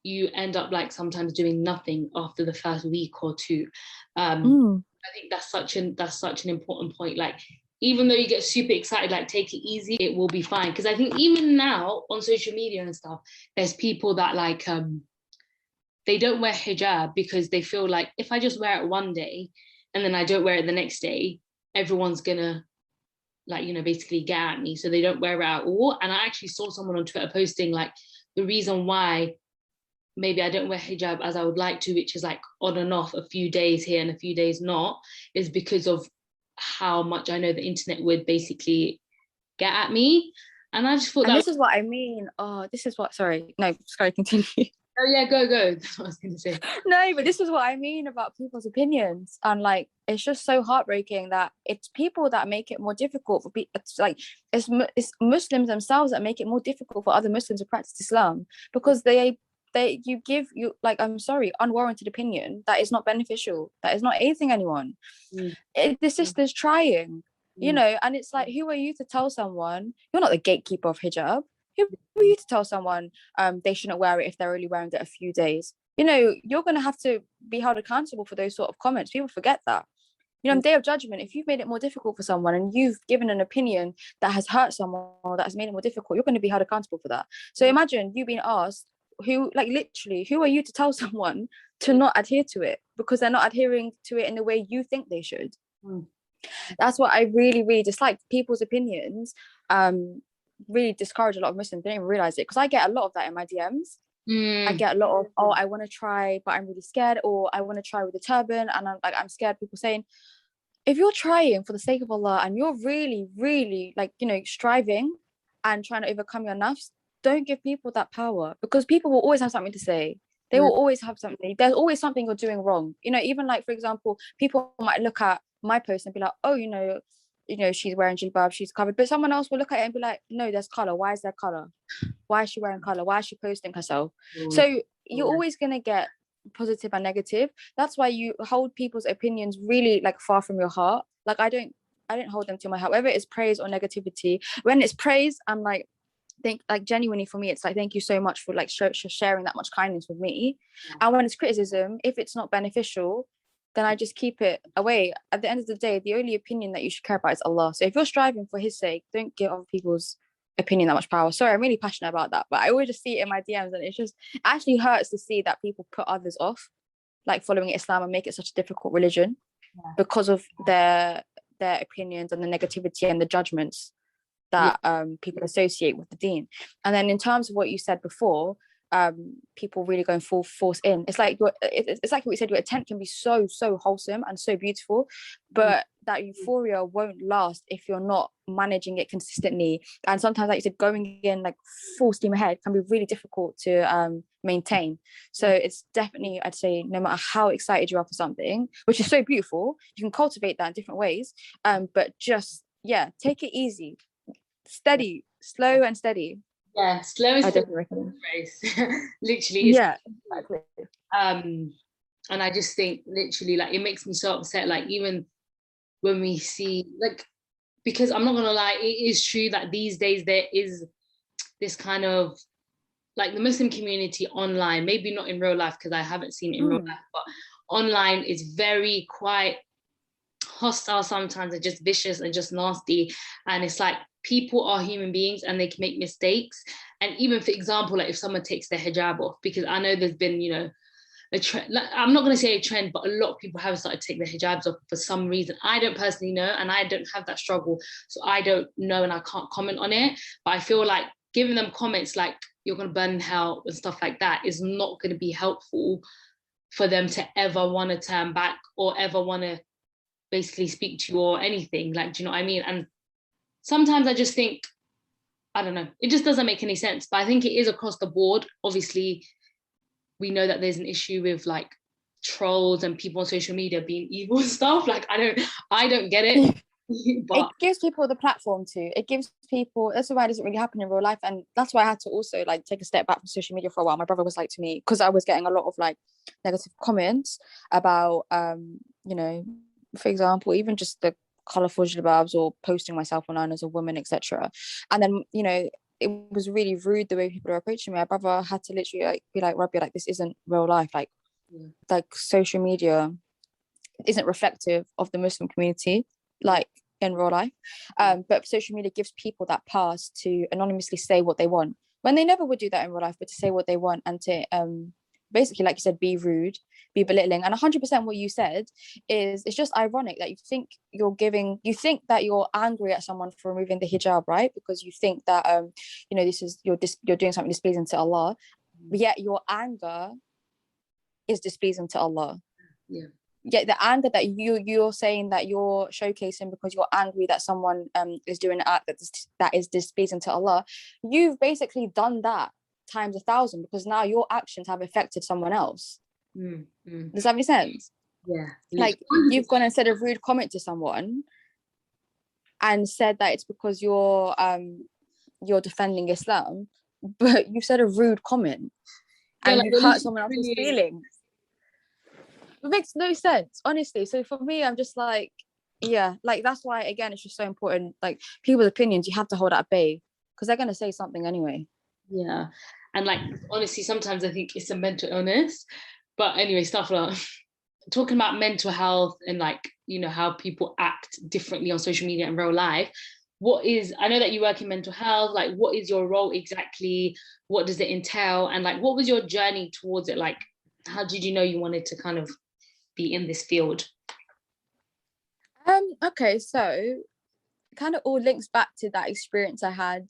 Speaker 2: you end up like sometimes doing nothing after the first week or two. I think that's such an important point. Like, even though you get super excited, like take it easy, it will be fine. Because I think even now on social media and stuff, there's people that like they don't wear hijab because they feel like if I just wear it one day and then I don't wear it the next day, everyone's gonna, like, you know, basically get at me, so they don't wear it at all. And I actually saw someone on Twitter posting like the reason why maybe I don't wear hijab as I would like to, which is like on and off, a few days here and a few days not, is because of how much I know the internet would basically get at me. And I just thought
Speaker 3: this is what I mean. Sorry, continue.
Speaker 2: Oh yeah, go. That's what I was going to say.
Speaker 3: No, but this is what I mean about people's opinions. And like, it's just so heartbreaking that it's people that make it more difficult for people. It's like, it's Muslims themselves that make it more difficult for other Muslims to practice Islam, because you give I'm sorry, unwarranted opinion that is not beneficial, that is not aiding anyone. The sister's trying, you know, and it's like, who are you to tell someone? You're not the gatekeeper of hijab. Who are you to tell someone they shouldn't wear it if they're only wearing it a few days? You know, you're going to have to be held accountable for those sort of comments. People forget that. You know, on Day of Judgment, if you've made it more difficult for someone and you've given an opinion that has hurt someone or that has made it more difficult, you're going to be held accountable for that. So imagine you being asked, who are you to tell someone to not adhere to it because they're not adhering to it in the way you think they should? That's what I really, really dislike. People's opinions really discourage a lot of Muslims. They don't even realize it, because I get a lot of that in my DMs. I get a lot of, oh, I want to try but I'm really scared, or I want to try with a turban and I'm scared. People saying, if you're trying for the sake of Allah and you're really, really, like, you know, striving and trying to overcome your nafs, don't give people that power, because people will always have something to say. They will always have something. There's always something you're doing wrong. You know, even like, for example, people might look at my post and be like, oh, you know, she's wearing jilbab, she's covered. But someone else will look at it and be like, no, there's color. Why is there color? Why is she wearing color? Why is she posting herself? So you're always going to get positive and negative. That's why you hold people's opinions really like far from your heart. Like, I don't I didn't hold them to my heart. Whether it's praise or negativity, when it's praise, I'm like, genuinely for me, it's like, thank you so much for like sharing that much kindness with me. And when it's criticism, if it's not beneficial, then I just keep it away. At the end of the day, the only opinion that you should care about is Allah. So if you're striving for his sake, don't give other people's opinion that much power. Sorry, I'm really passionate about that, but I always just see it in my DMs, and it actually hurts to see that people put others off like following Islam and make it such a difficult religion because of their opinions and the negativity and the judgments that people associate with the deen. And then in terms of what you said before, people really going full force in. It's like it's like what you said, your intent can be so wholesome and so beautiful, but that euphoria won't last if you're not managing it consistently. And sometimes, like you said, going in like full steam ahead can be really difficult to maintain. So it's definitely, I'd say, no matter how excited you are for something, which is so beautiful, you can cultivate that in different ways, but just take it easy, steady, slow and steady.
Speaker 2: Slow and steady. Literally.
Speaker 3: Exactly.
Speaker 2: And I just think literally, like, it makes me so upset, like, even when we see, like, because I'm not gonna lie, it is true that these days there is this kind of, like, the Muslim community online, maybe not in real life because I haven't seen it in real life, but online is very quite hostile sometimes, and just vicious and just nasty. And it's like, people are human beings and they can make mistakes. And even, for example, like if someone takes their hijab off, because I know there's been, you know, a trend, like, I'm not going to say a trend, but a lot of people have started to take their hijabs off for some reason. I don't personally know, and I don't have that struggle, so I don't know and I can't comment on it. But I feel like giving them comments like you're going to burn in hell and stuff like that is not going to be helpful for them to ever want to turn back or ever want to basically speak to you or anything. Like, do you know what I mean? And sometimes I just think, I don't know, it just doesn't make any sense. But I think it is across the board. Obviously, we know that there's an issue with like trolls and people on social media being evil and stuff. Like, I don't get it. But
Speaker 3: it gives people the platform to. It gives people. That's why it doesn't really happen in real life, and that's why I had to also like take a step back from social media for a while. My brother was like to me, because I was getting a lot of like negative comments about, you know, for example, even just the colourful jilbabs or posting myself online as a woman, etc. And then, you know, it was really rude the way people were approaching me. My brother had to literally like be like, Rubbia, like, this isn't real life. Like, like social media isn't reflective of the Muslim community, like in real life. But social media gives people that pass to anonymously say what they want, when they never would do that in real life, but to say what they want and to basically, like you said, be rude, be belittling. And 100% what you said is, it's just ironic that you think that you're angry at someone for removing the hijab, right? Because you think that you know, this is, you're doing something displeasing to Allah, but yet your anger is displeasing to Allah. Yeah, the anger that you're saying that you're showcasing because you're angry that someone is doing an act that is displeasing to Allah, you've basically done that times 1,000, because now your actions have affected someone else. Does that make sense? Like, you've gone and said a rude comment to someone and said that it's because you're defending Islam, but you said a rude comment and you hurt someone else's feelings. It makes no sense, honestly. So for me, I'm just like, like, that's why, again, it's just so important, like, people's opinions, you have to hold at bay, because they're going to say something anyway.
Speaker 2: And like, honestly, sometimes I think it's a mental illness. But anyway, stuff like talking about mental health and, like, you know, how people act differently on social media and real life. I know that you work in mental health, like, what is your role exactly? What does it entail? And like, what was your journey towards it? Like, how did you know you wanted to kind of be in this field?
Speaker 3: Okay, so kind of all links back to that experience I had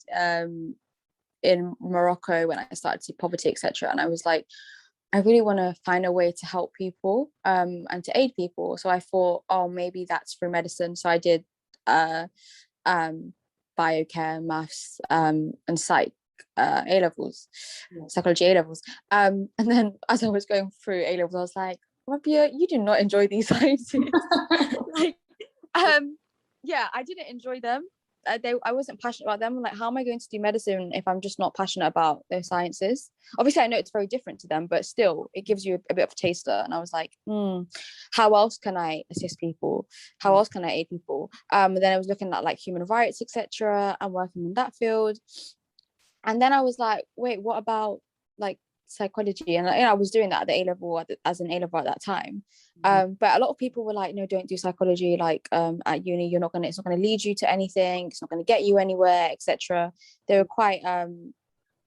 Speaker 3: in Morocco when I started to see poverty, etc. And I was like, I really want to find a way to help people and to aid people. So I thought, oh, maybe that's through medicine. So I did biocare, maths, and psych A-levels, psychology A-levels. And then as I was going through A-levels, I was like, Rubbia, you do not enjoy these sciences. Like, I didn't enjoy them. I wasn't passionate about them. I'm like, how am I going to do medicine if I'm just not passionate about those sciences? Obviously I know it's very different to them, but still it gives you a bit of a taster. And I was like, how else can I assist people? How else can I aid people? Then I was looking at like human rights, etc., and working in that field. And then I was like, wait, what about like psychology? And I was doing that at the A level, as an A level at that time. But a lot of people were like, no, don't do psychology. Like at uni, it's not gonna lead you to anything. It's not gonna get you anywhere, etc. They were quite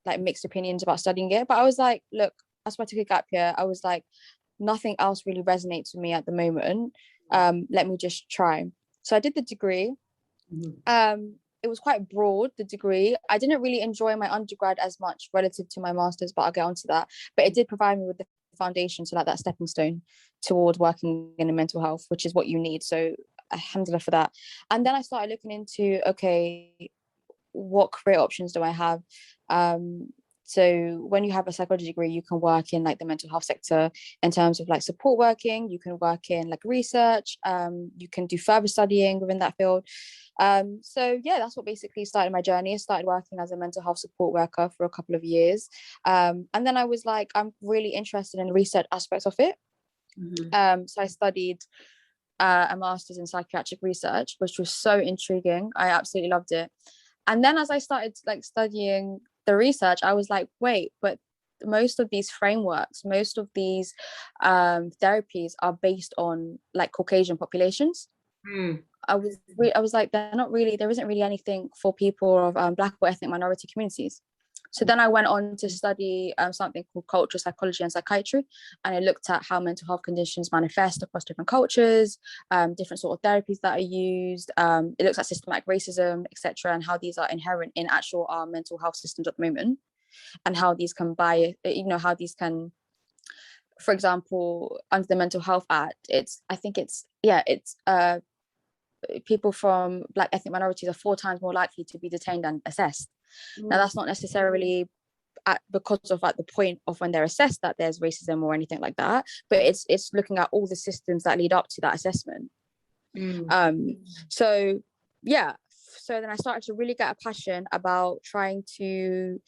Speaker 3: like mixed opinions about studying it. But I was like, look, that's why I took a gap year. I was like, nothing else really resonates with me at the moment. Let me just try. So I did the degree. It was quite broad, the degree. I didn't really enjoy my undergrad as much relative to my master's, but I'll get onto that. But it did provide me with the foundation, so like that stepping stone toward working in a mental health, which is what you need. So alhamdulillah for that. And then I started looking into, okay, what career options do I have? So when you have a psychology degree, you can work in like the mental health sector in terms of like support working. You can work in like research. You can do further studying within that field. So yeah, that's what basically started my journey. I started working as a mental health support worker for a couple of years. And then I was like, I'm really interested in the research aspects of it. So I studied a master's in psychiatric research, which was so intriguing. I absolutely loved it. And then as I started like studying the research, I was like, wait, but most of these frameworks, most of these therapies are based on like Caucasian populations. I was like, there isn't really anything for people of Black or ethnic minority communities. So then I went on to study something called cultural psychology and psychiatry, and I looked at how mental health conditions manifest across different cultures, different sort of therapies that are used. It looks at systematic racism, etc., and how these are inherent in actual our mental health systems at the moment, and how these can how these can, for example, under the Mental Health Act, people from Black ethnic minorities are 4 times more likely to be detained and assessed. Now, that's not necessarily because of like the point of when they're assessed that there's racism or anything like that, but it's looking at all the systems that lead up to that assessment. So then I started to really get a passion about trying to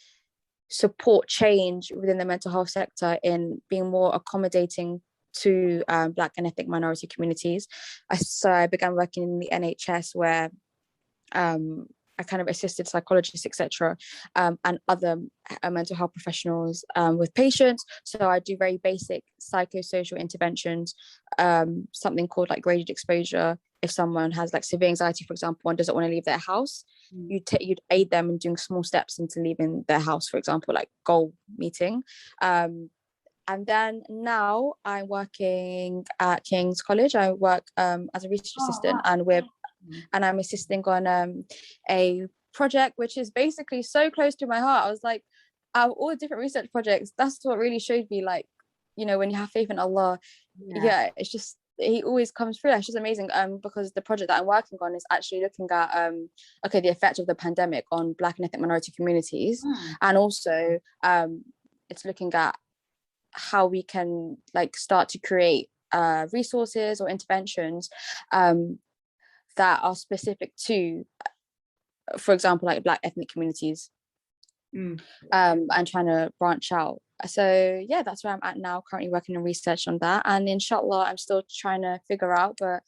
Speaker 3: support change within the mental health sector in being more accommodating to Black and ethnic minority communities. So I began working in the NHS, where I kind of assisted psychologists, etc., and other mental health professionals with patients. So I do very basic psychosocial interventions, something called like graded exposure. If someone has like severe anxiety, for example, and doesn't want to leave their house, you'd aid them in doing small steps into leaving their house, for example, like goal meeting. And then now I'm working at King's College. I work as a research assistant, and I'm assisting on a project which is basically so close to my heart. I was like, out of all the different research projects, that's what really showed me, like, when you have faith in Allah, it's just, he always comes through. It's just amazing. Because the project that I'm working on is actually looking at the effect of the pandemic on Black and ethnic minority communities, and also it's looking at how we can like start to create resources or interventions that are specific to, for example, like Black ethnic communities, and trying to branch out. So yeah, that's where I'm at now, currently working on research on that, and inshallah I'm still trying to figure out, but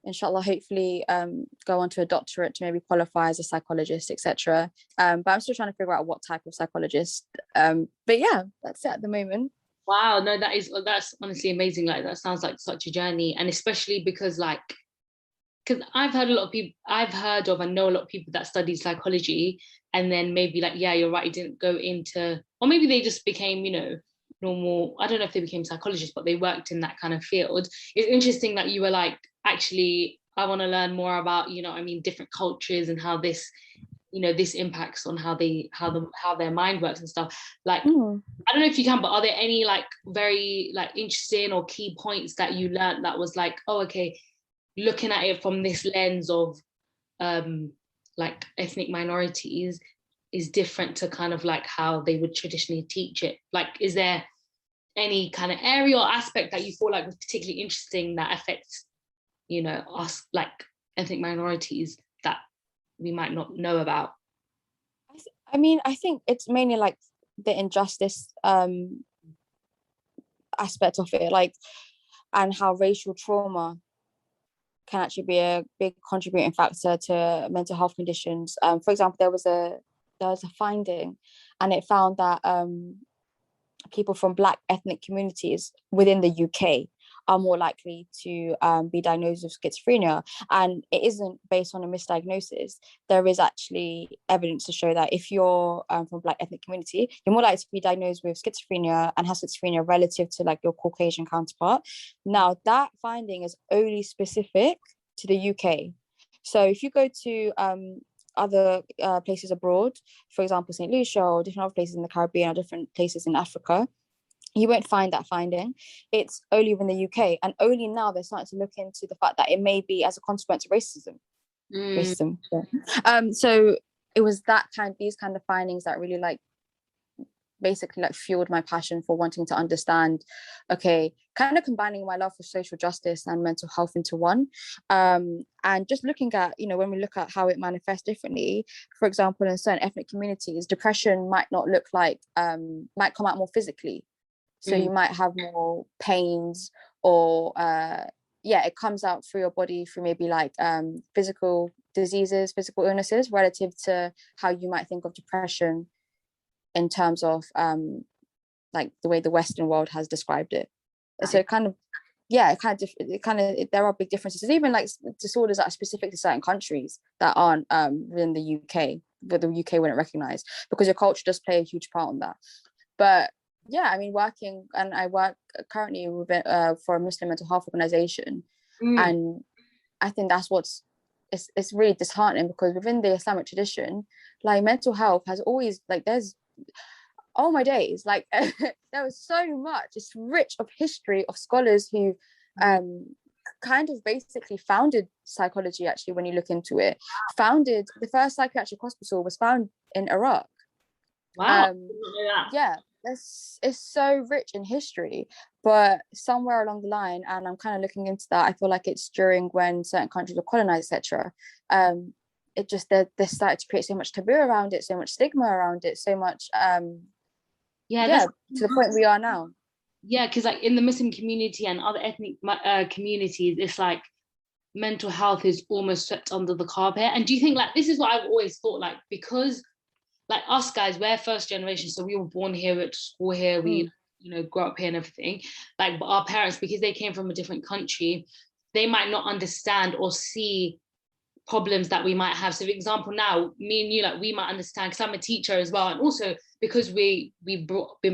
Speaker 3: inshallah hopefully go on to a doctorate to maybe qualify as a psychologist, etc. But I'm still trying to figure out what type of psychologist, but yeah, that's it at the moment.
Speaker 2: Wow, no, that's honestly amazing. Like, that sounds like such a journey, and especially because I've heard of and know a lot of people that studied psychology, and then maybe like, yeah, you're right, it didn't go into, or maybe they just became, normal, I don't know if they became psychologists, but they worked in that kind of field. It's interesting that you were like, actually, I want to learn more about, different cultures and how this, this impacts on how their mind works and stuff. Like, I don't know if you can, but are there any like very like interesting or key points that you learned that was like, oh, okay, looking at it from this lens of like ethnic minorities is different to kind of like how they would traditionally teach it? Like, is there any kind of area or aspect that you feel like was particularly interesting that affects, us like ethnic minorities, that we might not know about?
Speaker 3: I mean, I think it's mainly like the injustice aspect of it, like, and how racial trauma can actually be a big contributing factor to mental health conditions. For example, there was a finding, and it found that people from Black ethnic communities within the UK are more likely to be diagnosed with schizophrenia. And it isn't based on a misdiagnosis. There is actually evidence to show that if you're from Black ethnic community, you're more likely to be diagnosed with schizophrenia and have schizophrenia relative to like your Caucasian counterpart. Now, that finding is only specific to the UK. So if you go to other places abroad, for example, St. Lucia or different other places in the Caribbean or different places in Africa, you won't find that finding. It's only within the UK, and only now they're starting to look into the fact that it may be as a consequence of racism. Yeah. So it was these kind of findings that really like basically like fueled my passion for wanting to understand, okay, kind of combining my love for social justice and mental health into one. And just looking at, when we look at how it manifests differently, for example, in certain ethnic communities, depression might not look like, might come out more physically. So you might have more pains, or it comes out through your body through maybe like physical diseases, physical illnesses, relative to how you might think of depression in terms of like the way the Western world has described it. So it kind of there are big differences. There's even like disorders that are specific to certain countries that aren't within the UK, but the UK wouldn't recognize, because your culture does play a huge part on that. But yeah, I mean, I work currently with for a Muslim mental health organization, and I think that's it's really disheartening, because within the Islamic tradition, like mental health has always like oh my days, like there was so much. It's rich of history of scholars who kind of basically founded psychology. Actually, when you look into it, founded the first psychiatric hospital was found in Iraq.
Speaker 2: Wow.
Speaker 3: Yeah, it's so rich in history, but somewhere along the line, and I'm kind of looking into that, I feel like it's during when certain countries were colonized, etc. It just they started to create so much taboo around it, so much stigma around it, so much to the point we are now.
Speaker 2: Yeah, because like in the Muslim community and other ethnic communities, it's like mental health is almost swept under the carpet. And do you think like this is what I've always thought, like, because like us guys, we're first generation, so we were born here, at school here, we grew up here and everything, like, but our parents, because they came from a different country, they might not understand or see problems that we might have. So for example, now me and you, like, we might understand, because I'm a teacher as well, and also because we've been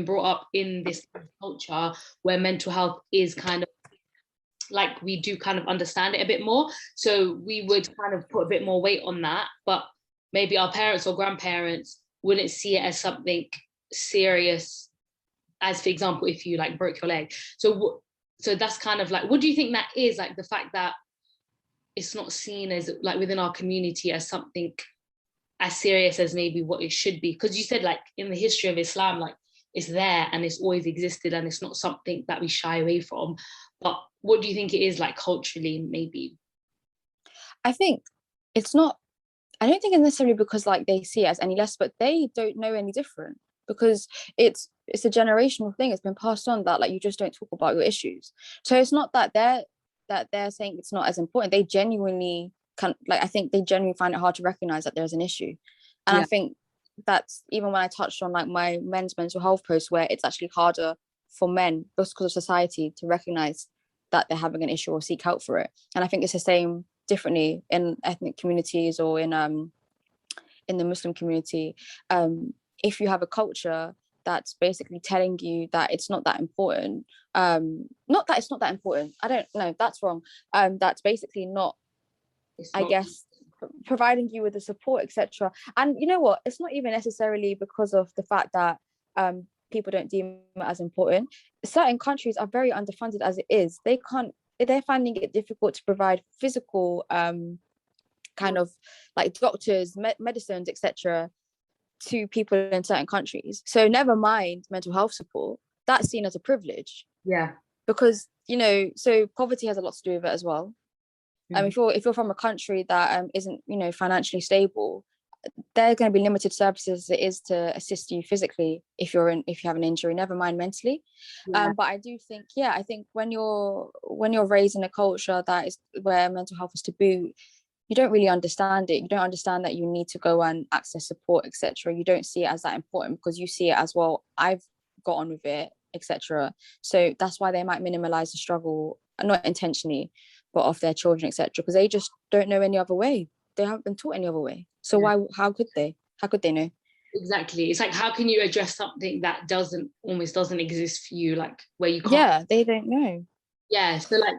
Speaker 2: brought up in this culture where mental health is kind of like, we do kind of understand it a bit more, so we would kind of put a bit more weight on that. But maybe our parents or grandparents wouldn't see it as something serious, as for example, if you like broke your leg. So that's kind of like, what do you think that is, like the fact that it's not seen as like within our community as something as serious as maybe what it should be? Because you said like in the history of Islam, like it's there and it's always existed and it's not something that we shy away from. But what do you think it is, like culturally, maybe?
Speaker 3: I think it's not, I don't think it's necessarily because like they see it as any less, but they don't know any different, because it's a generational thing. It's been passed on that like you just don't talk about your issues. So it's not that they're saying it's not as important. They genuinely I think they genuinely find it hard to recognize that there's an issue. And I think that's even when I touched on like my men's mental health post, where it's actually harder for men because of society to recognize that they're having an issue or seek help for it. And I think it's the same differently in ethnic communities or in the Muslim community. If you have a culture that's basically telling you that it's not that important, not that it's not that important, I don't know, that's wrong, that's basically not, I guess, providing you with the support, etc. And you know what, it's not even necessarily because of the fact that people don't deem it as important. Certain countries are very underfunded as it is. They're finding it difficult to provide physical kind of like doctors, medicines, etc. to people in certain countries. So never mind mental health support, that's seen as a privilege.
Speaker 2: Yeah.
Speaker 3: Because, so poverty has a lot to do with it as well. If you're from a country that isn't, you know, financially stable, there are going to be limited services as it is to assist you physically if you have an injury, never mind mentally. But I do think, I think when you're raised in a culture that is where mental health is taboo, you don't really understand it. You don't understand that you need to go and access support, etc. You don't see it as that important because you see it as, well, I've got on with it, etc. So that's why they might minimize the struggle, not intentionally, but of their children, etc. Because they just don't know any other way. They haven't been taught any other way. So how could they know?
Speaker 2: Exactly. It's like, how can you address something that almost doesn't exist for you, like where you can't?
Speaker 3: They don't know.
Speaker 2: So like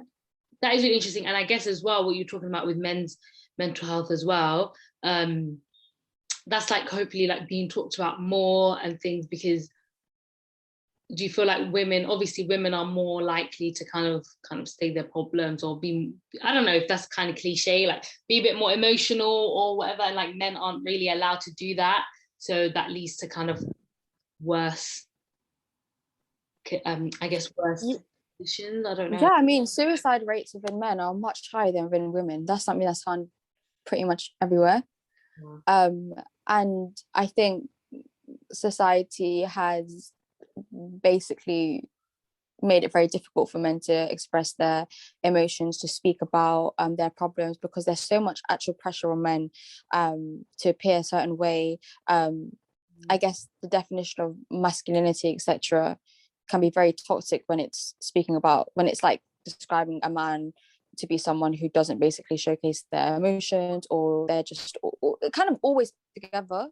Speaker 2: that is really interesting. And I guess as well, what you're talking about with men's mental health as well, that's like hopefully like being talked about more and things, because do you feel like women are more likely to kind of say their problems, or be, I don't know if that's kind of cliche, like be a bit more emotional or whatever, and like men aren't really allowed to do that, so that leads to kind of worse conditions, I don't know.
Speaker 3: I mean, suicide rates within men are much higher than within women. That's something that's found pretty much everywhere. And I think society has basically made it very difficult for men to express their emotions, to speak about their problems, because there's so much actual pressure on men to appear a certain way. I guess the definition of masculinity, etc., can be very toxic when it's like describing a man to be someone who doesn't basically showcase their emotions, or they're just kind of always together.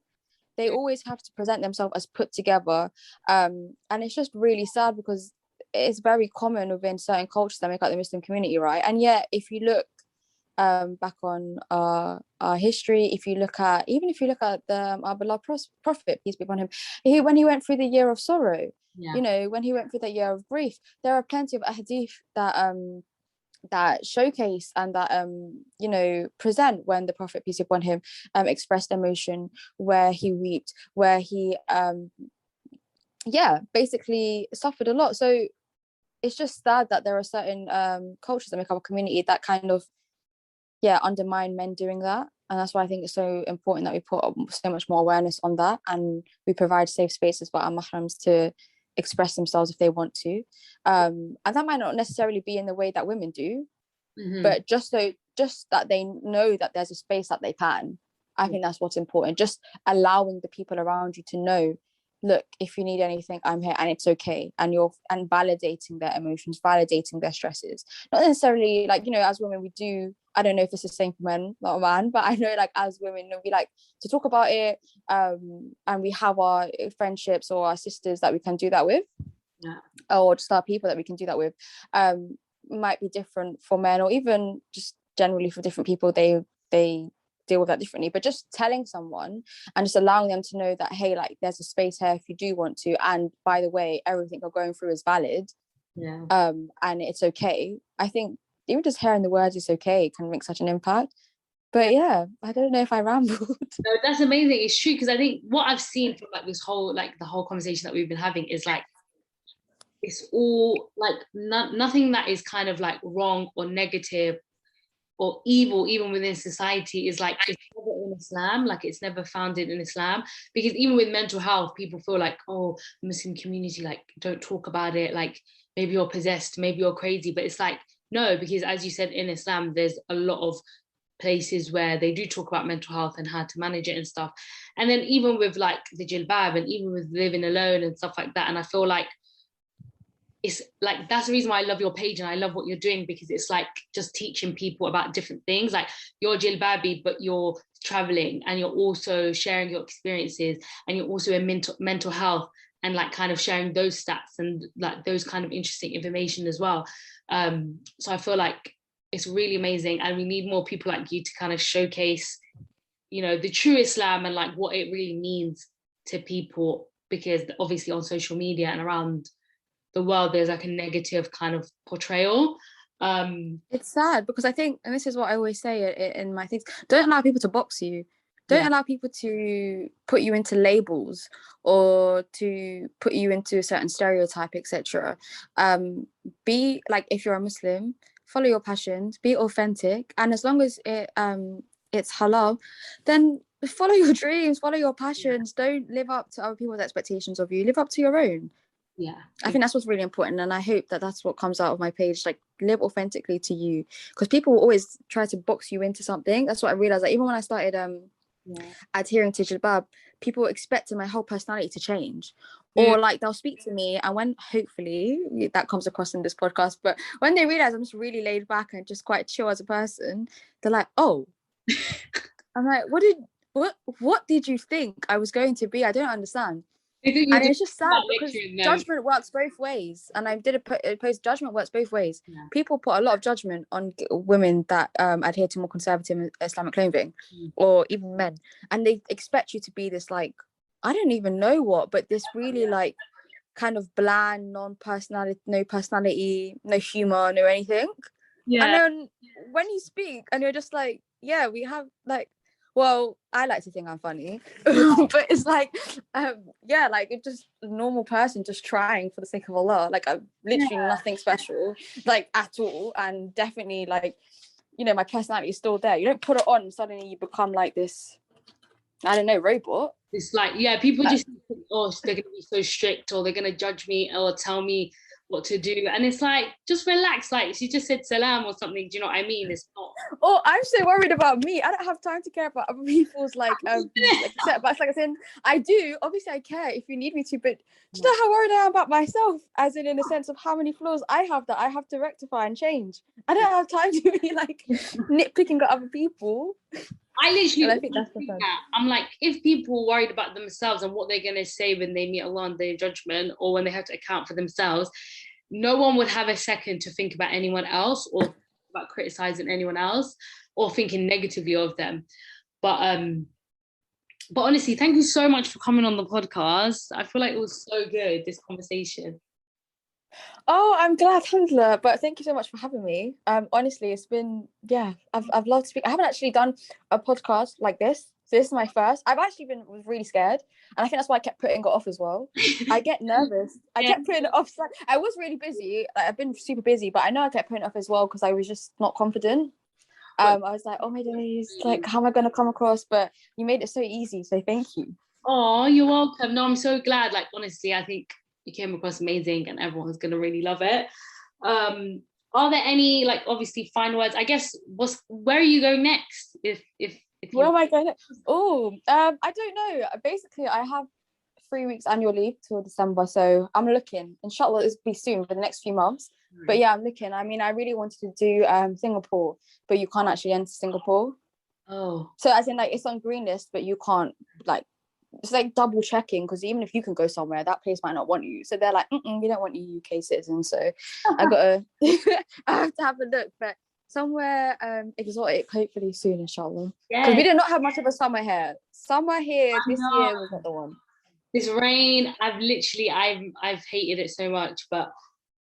Speaker 3: They always have to present themselves as put together, and it's just really sad because it's very common within certain cultures that make up the Muslim community, right? And yet, if you look back on our history, if you look at our beloved prophet, peace be upon him, when he went through the year of sorrow, you know, when he went through that year of grief, there are plenty of hadith that showcase and that you know, present when the prophet, peace be upon him, expressed emotion, where he wept, where he basically suffered a lot. So it's just sad that there are certain cultures that make up a community that kind of undermine men doing that. And that's why I think it's so important that we put so much more awareness on that, and we provide safe spaces for our mahrams to express themselves if they want to, and that might not necessarily be in the way that women do, but just that they know that there's a space that they can. I think that's what's important, just allowing the people around you to know, look, if you need anything, I'm here, and it's okay. And validating their emotions, validating their stresses, not necessarily like, you know, as women we do, I don't know if it's the same for men, not a man, but I know like as women we like to talk about it, and we have our friendships or our sisters that we can do that with, or just our people that we can do that with. Might be different for men, or even just generally for different people, they deal with that differently. But just telling someone and just allowing them to know that, hey, like there's a space here if you do want to, and by the way, everything you're going through is valid, and it's okay. I think even just hearing the words "it's okay" can make such an impact. But I don't know if I rambled.
Speaker 2: No, that's amazing. It's true, because I think what I've seen from like this whole, like the whole conversation that we've been having is like, it's all like nothing that is kind of like wrong or negative or evil, even within society, is like, it's never in Islam, like it's never founded in Islam. Because even with mental health, people feel like, oh, the Muslim community, like don't talk about it, like maybe you're possessed, maybe you're crazy. But it's like, no, because as you said, in Islam there's a lot of places where they do talk about mental health and how to manage it and stuff. And then even with like the jilbab, and even with living alone and stuff like that, and I feel like it's like, that's the reason why I love your page and I love what you're doing, because it's like just teaching people about different things. Like you're jilbabi, but you're traveling, and you're also sharing your experiences, and you're also in mental health, and like kind of sharing those stats and like those kind of interesting information as well. So I feel like it's really amazing, and we need more people like you to kind of showcase, you know, the true Islam and like what it really means to people, because obviously on social media and around the world there's like a negative kind of portrayal.
Speaker 3: It's sad because I think, and this is what I always say in my things, don't allow people to box you. Don't allow people to put you into labels or to put you into a certain stereotype, etc. Be like, if you're a Muslim, follow your passions, be authentic, and as long as it's halal, then follow your dreams, follow your passions. Don't live up to other people's expectations of you. Live up to your own.
Speaker 2: Yeah,
Speaker 3: I think that's what's really important, and I hope that that's what comes out of my page. Like, live authentically to you, because people will always try to box you into something. That's what I realized. Like, even when I started adhering to jilbab, people expected my whole personality to change, or like they'll speak to me, and when hopefully that comes across in this podcast, but when they realize I'm just really laid back and just quite chill as a person, they're like, oh. I'm like, what did you think I was going to be? I don't understand. And it's just sad because judgment works both ways. And I did a post, judgment works both ways. Yeah. People put a lot of judgment on women that adhere to more conservative Islamic clothing, or even men. And they expect you to be this, like, I don't even know what, but this really like kind of bland, non-personality, no personality, no humor, no anything. Yeah. And then when you speak and you're just like, yeah, we have like, well, I like to think I'm funny, but it's like, like it's just a normal person just trying for the sake of Allah. Like, I'm literally nothing special, like, at all. And definitely, like, you know, my personality is still there. You don't put it on and suddenly you become like this, I don't know, robot.
Speaker 2: It's like, people just think, oh, they're going to be so strict, or they're going to judge me or tell me what to do. And it's like, just relax. Like, she just said salam or something. Do you know what I mean? It's not.
Speaker 3: Oh, I'm so worried about me. I don't have time to care about other people's like setbacks. Like I said, I do. Obviously, I care if you need me to, but do you know how worried I am about myself? As in the sense of how many flaws I have that I have to rectify and change. I don't have time to be like nitpicking at other people.
Speaker 2: I literally,
Speaker 3: I think that's the fun.
Speaker 2: I'm like, if people are worried about themselves and what they're going to say when they meet Allah on their judgment, or when they have to account for themselves, no one would have a second to think about anyone else, or about criticizing anyone else, or thinking negatively of them. But honestly, thank you so much for coming on the podcast. I feel like it was so good, this conversation.
Speaker 3: Oh, I'm glad, alhamdulillah. But thank you so much for having me. Honestly, it's been, I've loved to speak. I haven't actually done a podcast like this. So this is my first. I've actually was really scared. And I think that's why I kept putting it off as well. I get nervous. I kept putting it off. I was really busy. Like, I've been super busy, but I know I kept putting it off as well because I was just not confident. I was like, oh my days, like, how am I going to come across? But you made it so easy. So thank you.
Speaker 2: Oh, you're welcome. No, I'm so glad. Like, honestly, I think you came across amazing and everyone's going to really love it. Are there any, like, obviously final words? I guess, where are you going next? If
Speaker 3: where am I going next? Oh, I don't know. Basically, I have 3 weeks annual leave till December, so I'm looking. Inshallah, it'll be soon, for the next few months. But yeah, I'm looking. I mean, I really wanted to do Singapore, but you can't actually enter Singapore.
Speaker 2: Oh.
Speaker 3: So as in, like, it's on green list, but you can't, like, it's like double checking, because even if you can go somewhere, that place might not want you. So they're like, we don't want you UK citizens. So I have to have a look, but somewhere exotic, hopefully soon, inshallah. Because we did not have much of a summer here. Summer here this year was not the one.
Speaker 2: This rain, I've hated it so much, but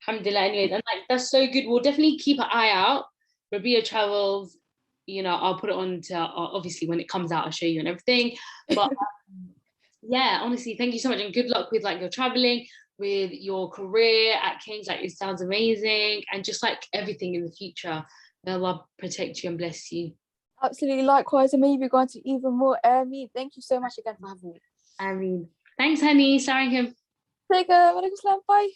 Speaker 2: alhamdulillah anyways. And like, that's so good. We'll definitely keep an eye out. Rubbia Travels, you know, I'll put it on to, obviously when it comes out, I'll show you and everything. But yeah, honestly, thank you so much, and good luck with like your traveling, with your career at King's. Like, it sounds amazing, and just like everything in the future. May Allah protect you and bless you.
Speaker 3: Absolutely, likewise, and maybe going to even more. Thank you so much again for having me.
Speaker 2: Thanks, honey. Sarang him.
Speaker 3: Take care. Bye.